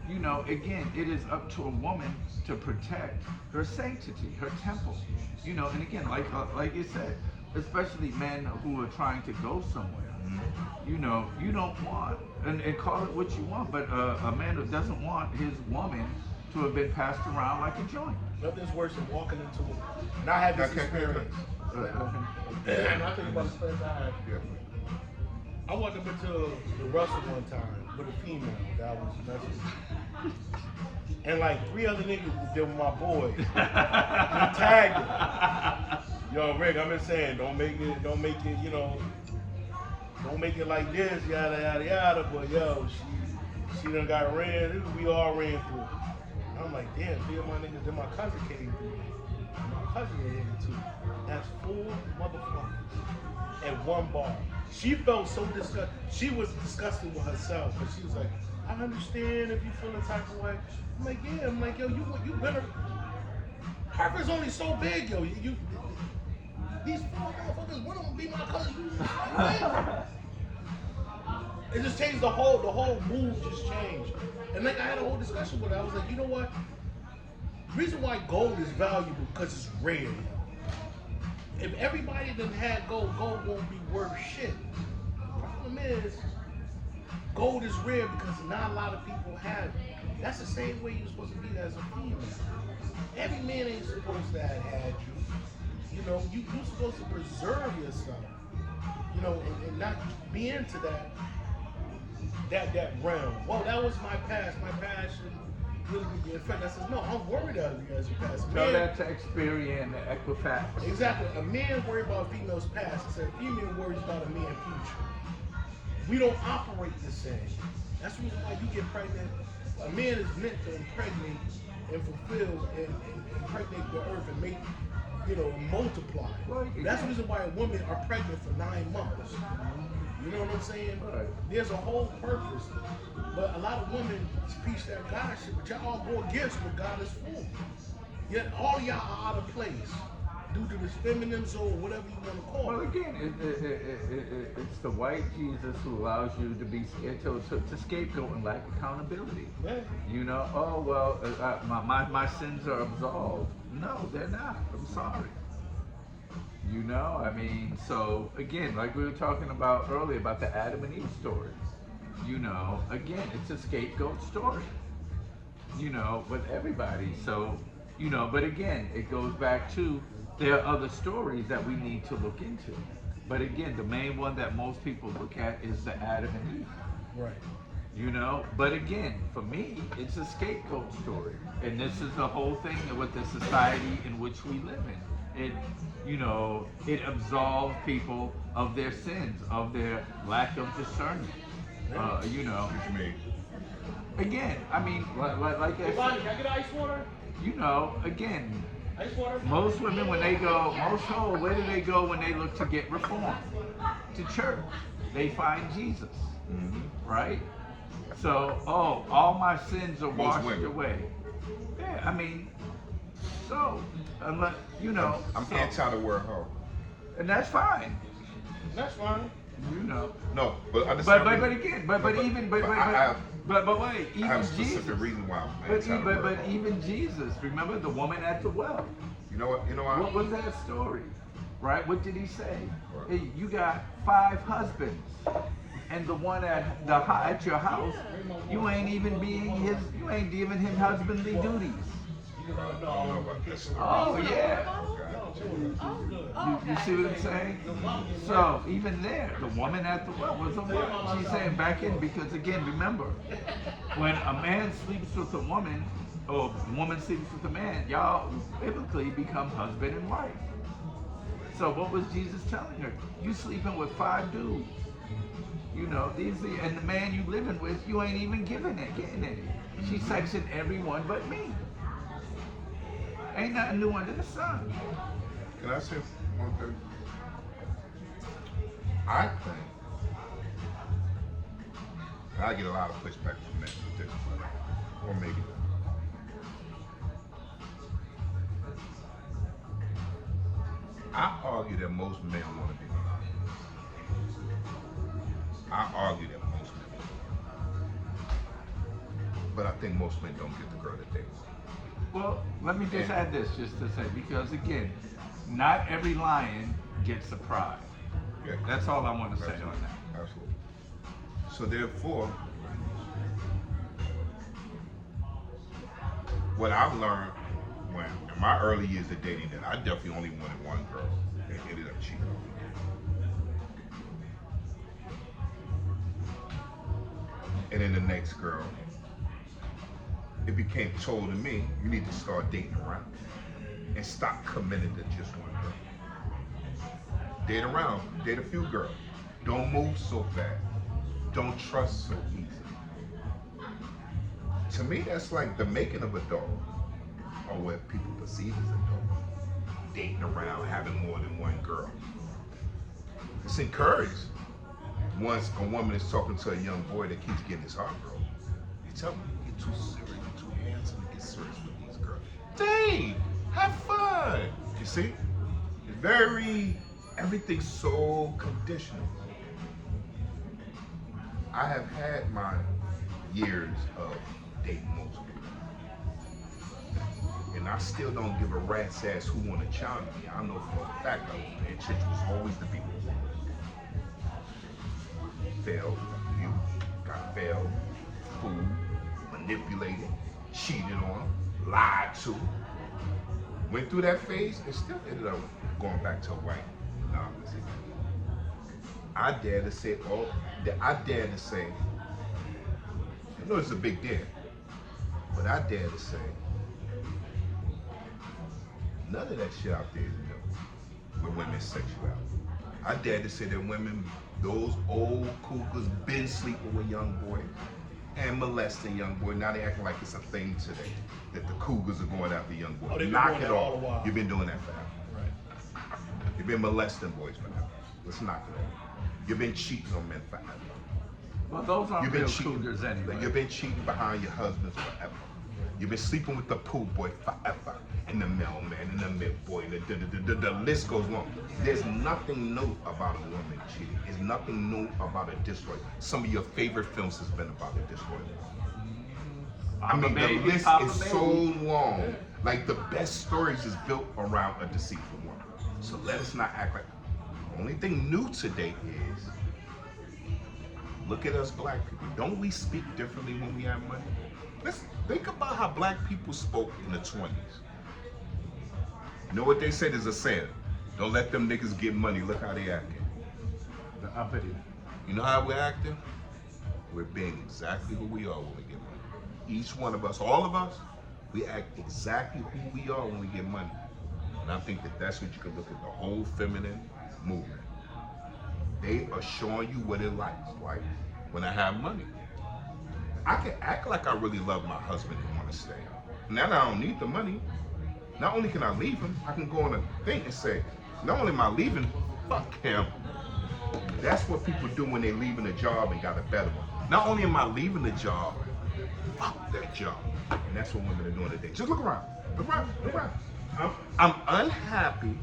you know, again, it is up to a woman to protect her sanctity, her temple. You know, and again, like you said, especially men who are trying to go somewhere. You know, you don't want, and call it what you want, but a man who doesn't want his woman to have been passed around like a joint. Nothing's worse than walking into it. And I had this experience. And I think about the experience I had. I walked up into the Russell one time with a female that I was messing with. And like 3 other niggas that were my boys. They tagged her. Yo, Rick, I've been saying, don't make it, you know, don't make it like this, yada, yada, yada. But yo, she done got ran, we all ran through. I'm like, damn, 3 of my niggas, then my cousin came through. My cousin was in it too. That's 4 motherfuckers at one bar. She felt so disgusted. She was disgusted with herself, but she was like, I understand if you feel the type of way. I'm like, yeah. I'm like, yo, you better. Harper's only so big, yo. These 4 motherfuckers, one of them be my cousin. It just changed the whole mood just changed. And like I had a whole discussion with her. I was like, you know what? The reason why gold is valuable because it's rare. If everybody done had gold won't be worth shit. The problem is, gold is rare because not a lot of people have it. That's the same way you're supposed to be as a female. Every man ain't supposed to have had you. You know, you're supposed to preserve yourself. You know, and not be into that realm. Well, that was my past. My past should really be. In fact, I said, no, I'm worried about you guys' past. Tell that to Experian, Equifax. Exactly. A man worried about a female's past. I said, a female worries about a man's future. We don't operate the same. That's the reason why you get pregnant. A man is meant to impregnate and fulfill and impregnate the earth and make, you know, multiply. Well, That's the reason why a women are pregnant for 9 months. You know what I'm saying? Right. There's a whole purpose. But a lot of women preach that God shit, but y'all all go against what God is for. Yet all y'all are out of place. due to this feminism or whatever you want to call Well, it. again, it's the white Jesus who allows you to be to scapegoat and lack accountability. Yeah. You know, oh well, my sins are absolved. No, they're not. I'm sorry. You know, I mean, so again, like we were talking about earlier about the Adam and Eve story. You know, again, it's a scapegoat story. You know, with everybody. So, you know, but again, it goes back to there are other stories that we need to look into. But again, the main one that most people look at is the Adam and Eve. Right. You know, but again, for me, it's a scapegoat story, and this is the whole thing with the society in which we live in. It, you know, it absolves people of their sins, of their lack of discernment. You know, What you mean? again, I mean, like I Hey, Bonnie, said, can I get ice water? you know, again, Ice water? most women when they go, where do they go when they look to get reformed? To church. They find Jesus, right? So, oh, all my sins are Most washed women. away. Yeah, I mean, so, unless, you know. I'm so- anti the word hoe. And that's fine, That's fine. you know. No, but understand. But again, but wait, I even have Jesus. specific reason why I'm But, anti the word but hoe. even Jesus, remember the woman at the well? You know what? You know why? What was that story? Right? What did he say? Right. Hey, you got 5 husbands, and the one at your house, you ain't even you ain't giving him husbandly duties. I don't know about that story. Oh yeah. Okay. You see what I'm saying? So even there, the woman at the well was a what? She's saying back in because again, remember, when a man sleeps with a woman, or a woman sleeps with a man, y'all biblically become husband and wife. So what was Jesus telling her? You sleeping with 5 dudes. You know, and the man you living with, you ain't even getting any. She's sexing everyone but me. Ain't nothing new under the sun. Can I say one thing? I think I get a lot of pushback from men with this, or maybe not. I argue that most men want to be married. I argue that most men want to be married. But I think most men don't get the girl that they want. Well, let me just add this just to say, because again, not every lion gets a pride. Yeah. That's all I want to say Absolutely. on that. Absolutely. So therefore, what I've learned when in my early years of dating, that I definitely only wanted one girl and ended up cheating on me. And then the next girl, it became told to me, you need to start dating around and stop committing to just one girl. Date around, date a few girls. Don't move so fast. Don't trust so easy. To me, that's like the making of a dog, or what people perceive as a dog. Dating around, having more than one girl. It's encouraged. Once a woman is talking to a young boy that keeps getting his heart broken, you tell me, you're too serious, you're too handsome to get serious with these girls. Dang, have fun. You see? It's everything's so conditional. I have had my years of dating most people. And I still don't give a rat's ass who want to challenge me. I know for a fact that chicks was always the people. Failed, you got failed, fooled, manipulated, cheated on, lied to. Went through that phase and still ended up going back to a white novelist. I dare to say, I know it's a big dare, but I dare to say, none of that shit out there is new with women's sexuality. I dare to say that women, those old cougars, been sleeping with young boys and molesting young boys. Now they acting like it's a thing today that the cougars are going after young boys. Oh, they've been Knock doing it that all off. the while. You've been doing that forever. Right. You've been molesting boys forever. Let's knock it off. You've been cheating on men forever. Well, those aren't You've been real cheating. cougars anyway. You've been cheating behind your husbands forever. You've been sleeping with the pool boy forever. and the mailman and the midboy, the list goes on. There's nothing new about a woman cheating. There's nothing new about a destroy. Some of your favorite films has been about a destroy. I mean, the list is so long. Like, the best stories is built around a deceitful woman. So let us not act like. The only thing new today is, look at us black people. Don't we speak differently when we have money? Let's think about how black people spoke in the 20s. You know what they said is a saying? Don't let them niggas get money. Look how they acting. The uppity. You know how we're acting? We're being exactly who we are when we get money. Each one of us, all of us, we act exactly who we are when we get money. And I think that that's what you could look at the whole feminine movement. They are showing you what it likes like when I have money. I can act like I really love my husband and want to stay. Now that I don't need the money, not only can I leave him, I can go on a thing and say, not only am I leaving, fuck him. That's what people do when they leaving a job and got a better one. Not only am I leaving the job, fuck that job. And that's what women are doing today. Just look around. Look around. Look around. I'm unhappy.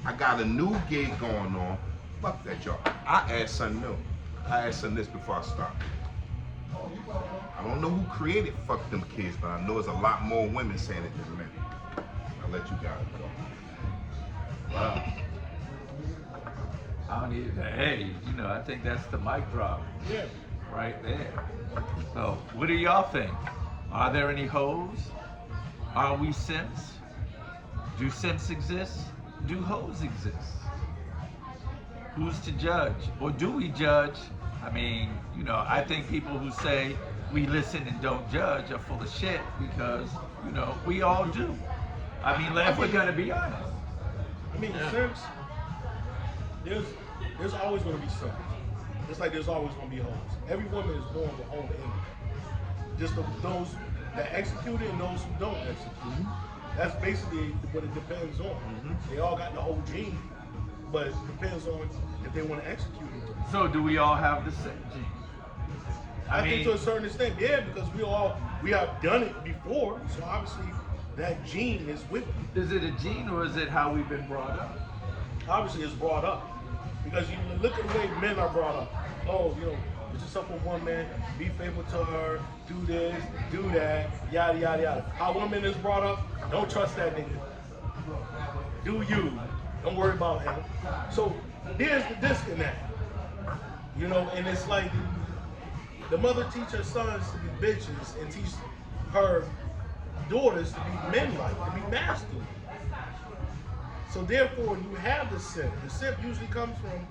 I got a new gig going on. Fuck that job. I add something new. I add something this before I start. I don't know who created fuck them kids, but I know there's a lot more women saying it than men. I'll let you guys go. Wow. I don't need that. Hey, you know, I think that's the mic drop. Yeah. Right there. So, what do y'all think? Are there any hoes? Are we simps? Do simps exist? Do hoes exist? Who's to judge? Or do we judge? I mean, you know, I think people who say we listen and don't judge are full of shit because, you know, we all do. I mean, if we're gonna be honest. I mean, simps, there's always going to be simps. Just like there's always going to be hoes. Every woman is born with own image. Just those that execute it and those who don't execute it. That's basically what it depends on. They all got the whole gene, but it depends on if they want to execute it. So do we all have the same gene? I think to a certain extent, yeah, because we have done it before, so obviously that gene is with you. Is it a gene or is it how we've been brought up? Obviously it's brought up. Because you look at the way men are brought up. Oh, you know, it's just up with one man, be faithful to her, do this, do that, yada, yada, yada. How women is brought up, don't trust that nigga. Do you. Don't worry about him. So there's the disconnect. You know, and it's like the mother teach her sons to be bitches and teach her daughters to be men-like, to be masculine. So therefore, you have the simp. The simp usually comes from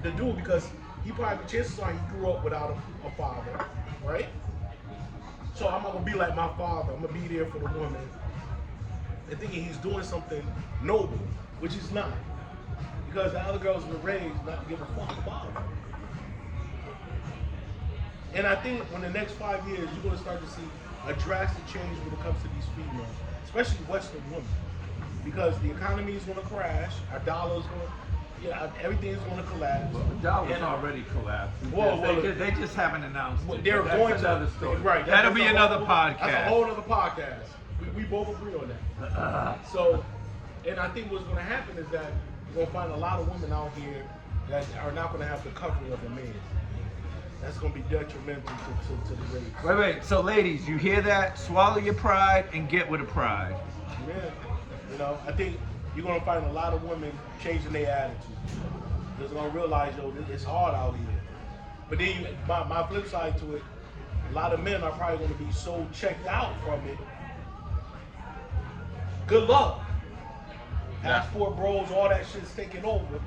the dude because he probably, chances are he grew up without a father, right? So I'm not gonna be like my father. I'm gonna be there for the woman, and thinking he's doing something noble, which he's not, because the other girls were raised not to give a fuck about him. And I think when the next 5 years, you're gonna start to see a drastic change when it comes to these females, especially Western women. Because the economy is going to crash, our dollar is going to, everything is going to collapse. Well, the dollar's already collapsed. Well, they just haven't announced it. They're That's going another to. story. Right. That'll be another podcast. That's a whole other podcast. We both agree on that. So, and I think what's going to happen is that you're going to find a lot of women out here that are not going to have the covering of a man. That's going to be detrimental to the race. Wait. So, ladies, you hear that? Swallow your pride and get with a pride. Yeah. You know, I think you're going to find a lot of women changing their attitude. They're going to realize, yo, it's hard out here. But then my flip side to it, a lot of men are probably going to be so checked out from it. Good luck. Passport bros, all that shit's taking over.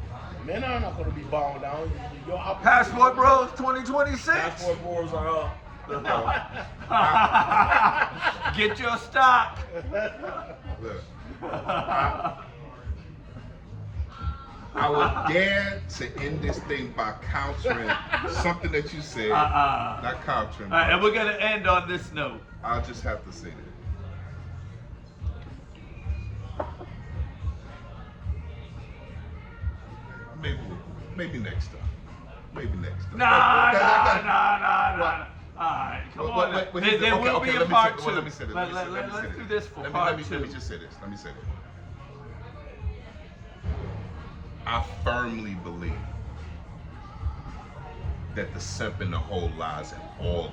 Men are not going to be bowing down. Passport bros 2026. Passport bros are up. Get your stock. Look, I would dare to end this thing by countering something that you said. Not countering. All right, and we're going to end on this note. I'll just have to say that. Maybe next time. Maybe next time. Nah. Alright, come Wait, on. wait, wait, There okay, will okay, be a let me part say- two. well, let me say this, let me say Let's this. do this for Let part me two. just say this. I firmly believe that the simp in the hole lies in all of it.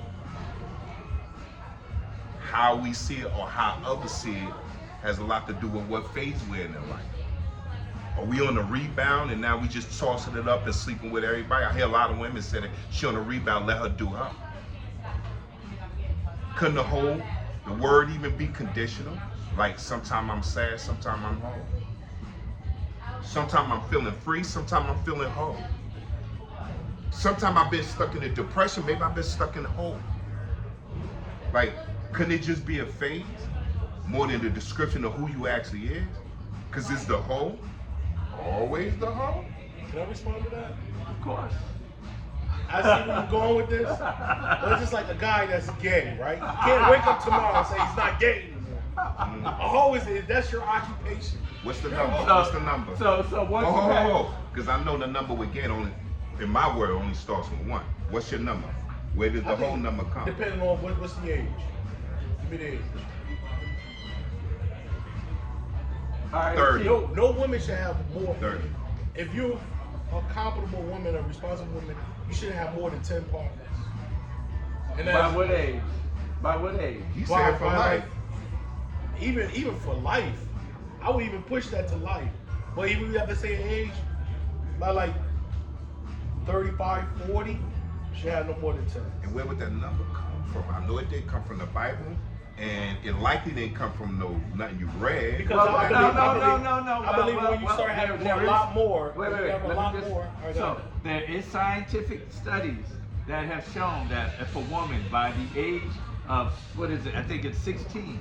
How we see it or how others see it has a lot to do with what phase we're in life. Are we on the rebound and now we just tossing it up and sleeping with everybody? I hear a lot of women say that she on the rebound, let her do her. Couldn't the word even be conditional? Like sometimes I'm sad, sometimes I'm whole. Sometimes I'm feeling free, sometimes I'm feeling whole. Sometimes I've been stuck in a depression, maybe I've been stuck in a hole. Like, couldn't it just be a phase more than the description of who you actually is? Because it's the whole, always the whole. Can I respond to that? Of course. I see where you're going with this. Well, it's just like a guy that's gay, right? You can't wake up tomorrow and say he's not gay anymore. A hoe is that's your occupation. What's the number? What's the number? So once you have, Because I know the number with gay only, in my word, only starts with 1. What's your number? Where did the I think whole number come? Depending on what's the age. Give me the age. alright, 30. No woman should have more. 30. If you're a comfortable woman, a responsible woman, you shouldn't have more than 10 partners. And by that's what age? By what age? He said for life. Even for life, I would even push that to life. But even if you have to say an age, by like 35, 40, should have no more than 10. And where would that number come from? I know it did come from the Bible, and it likely didn't come from nothing you read. Because Well, I believe well, when you start having there a lot more, Wait, when you have a let lot me just- more. So there is scientific studies that have shown that if a woman by the age of I think it's 16,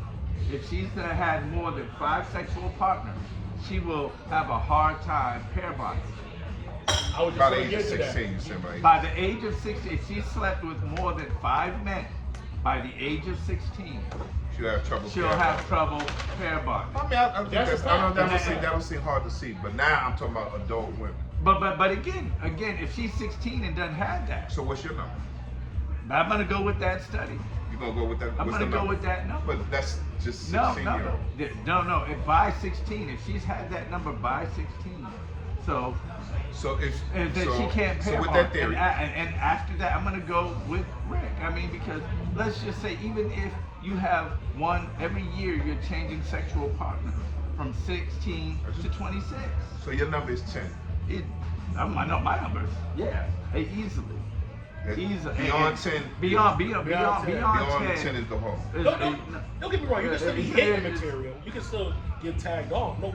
if she's had more than 5 sexual partners, she will have a hard time pair bonding. I was By just the going age to of get to that. 16, you said, right? By the age of 16, if she slept with more than 5 men, by the age of 16, She'll have trouble. she'll have trouble pair bonding. I mean, I think That's a I know fact. that don't seem hard to see, but now I'm talking about adult women. But again, if she's 16 and doesn't have that, So what's your number? I'm gonna go with that study. You gonna go with that? I'm what's gonna the go number? with that number. But that's just 16 No. year old. No. If by 16, if she's had that number by 16, so So if and then so, she can't so pair with bond. that theory, And after that, I'm gonna go with Rick. I mean, because let's just say even if you have one every year, you're changing sexual partner from 16 to 26. so your number is 10. I know my numbers. Yeah, easily. Easily. Beyond 10. Beyond 10. Beyond 10 is the whole. Don't get me wrong. You can still be Yeah, hitting it's- material. You can still get tagged off. No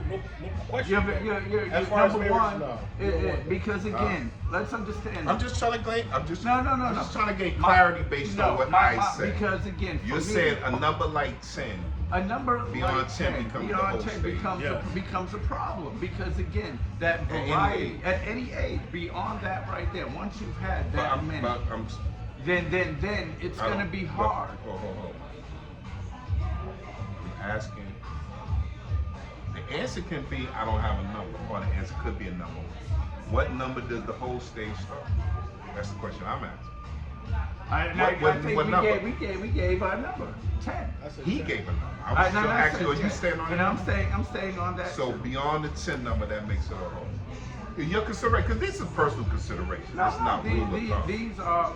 question. You're As far as number marriage, one, no. because again, let's understand. I'm just trying to gain. I'm just trying to gain clarity based on what I said. Because again, for You me, said a number like 10. a number beyond like 10 becomes the beyond whole 10 stage. becomes a problem because again, that At any variety age. at any age, beyond that right there, once you've had But that many, then it's I gonna don't- be but- hard. hold. I'm asking. The answer can be I don't have a number, or the answer could be a number. What number does the whole stage start? That's the question I'm asking. I think what number? we gave our number 10. He gave a number. I was No, still I asking, said are you 10. staying on And that I'm number? staying on that. So too. beyond the 10 number, that makes it a whole. Your consideration, because this is personal consideration. It's not rule of thumb. These are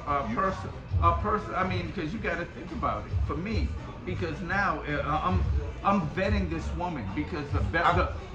a person. I mean, because you got to think about it. For me, because now I'm vetting this woman because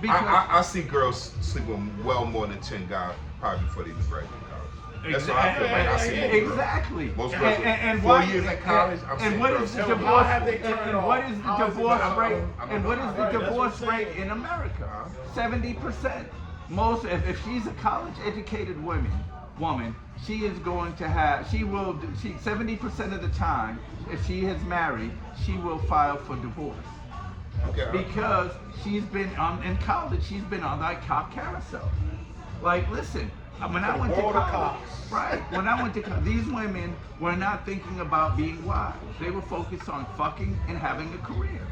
I see girls sleeping well more than 10 guys probably before they even graduate college. That's what I feel like. I see most girls. Exactly. Most girls, and 4 why- years in college, I'm seeing and what girls is the sleeping. divorce? How have they turned And off? what is the How is it divorce done? rate? I'm And what is Right, the that's what divorce I'm rate saying. in America? 70%. Most, if she's a college-educated woman, she is going to have. She 70% of the time, if she is married, she will file for divorce. Okay. Because she's been in college, she's been on that cock carousel. Like, listen, when I went to world of college, cocks. right? When I went to college, these women were not thinking about being wives. They were focused on fucking and having a career.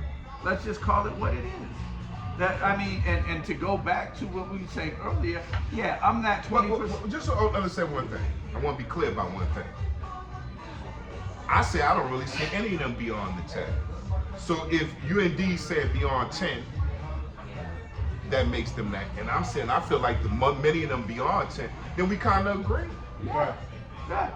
Let's just call it what it is. That I mean, and to go back to what we were saying earlier, yeah, I'm not 20%. Just to understand one thing. I want to be clear about one thing. I say I don't really see any of them beyond the 10. So if you indeed said beyond 10, that makes them that. And I'm saying I feel like many of them beyond 10, then we kind of agree. Right. Yeah.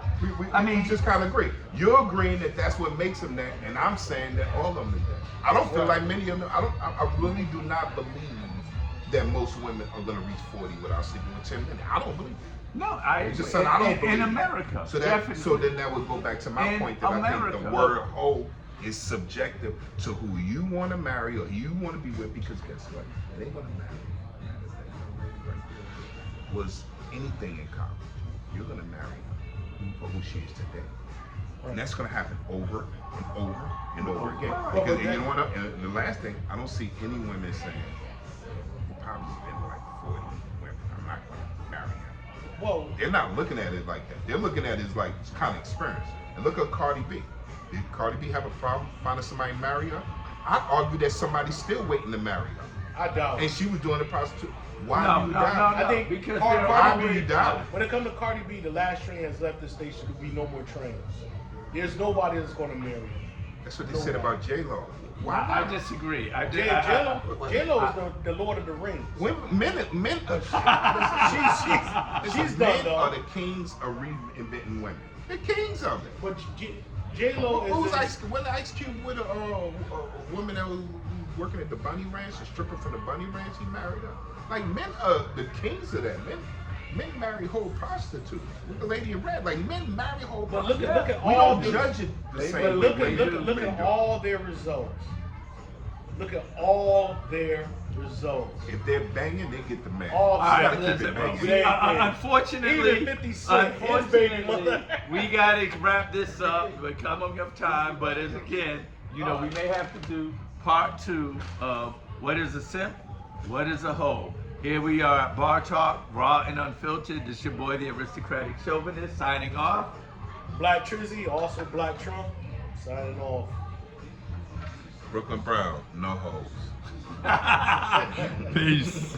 I mean, we just kind of agree. You're agreeing that that's what makes them that, and I'm saying that all of them is that. I don't feel like many of them. I really do not believe that most women are going to reach 40 without sleeping with 10 men. I don't believe it. No, I It's just something I don't believe. in America. So then that would go back to my In point that I think the America. word "hoe" is subjective to who you want to marry or you want to be with. Because guess what? They want to marry. Was anything in college, you're going to marry her for who she is today. And that's going to happen over and over and over again. Because you know what? And the last thing, I don't see any women saying, "We'll probably spend like 40 women. I'm not going to marry him." Well, They're not looking at it like that. They're looking at it as like kind of experience. And look at Cardi B. Did Cardi B have a problem finding somebody to marry her? I argue that somebody's still waiting to marry her. I doubt And it. she was doing the prostitute. Why No, do you no, doubt? no, I think because Cardi there Why are do you doubt? When it comes to Cardi B, the last train has left the station. There will be no more trains. There's nobody that's going to marry her. That's what they said about J-Lo. Why I not? disagree. J-Lo is the Lord of the Rings. Men She's men done, are though. the kings of reinventing women. The kings of it. But J-Lo Who's is... when Ice Cube with a woman that was working at the Bunny Ranch, a stripper from the Bunny Ranch, he married her. Like men are the kings of that. Men marry whole prostitutes. Look at the Lady in Red. Like men marry whole But prostitutes. look at We all don't the- judge it the But same look way. at all their results. Look at all their results. If they're banging, they get the man. All All right, gotta keep listen, it but banging. unfortunately, Even 50 Cent, his baby mother. we gotta wrap this up. We're coming up time, but as again, we may have to do part 2 of what is a simp, what is a hoe. Here we are at Bar Talk, Raw and Unfiltered. This is your boy, the Aristocratic Chauvinist, signing off. Black Trizzy, also Black Trump, signing off. Brooklyn Brown, no hoes. Peace.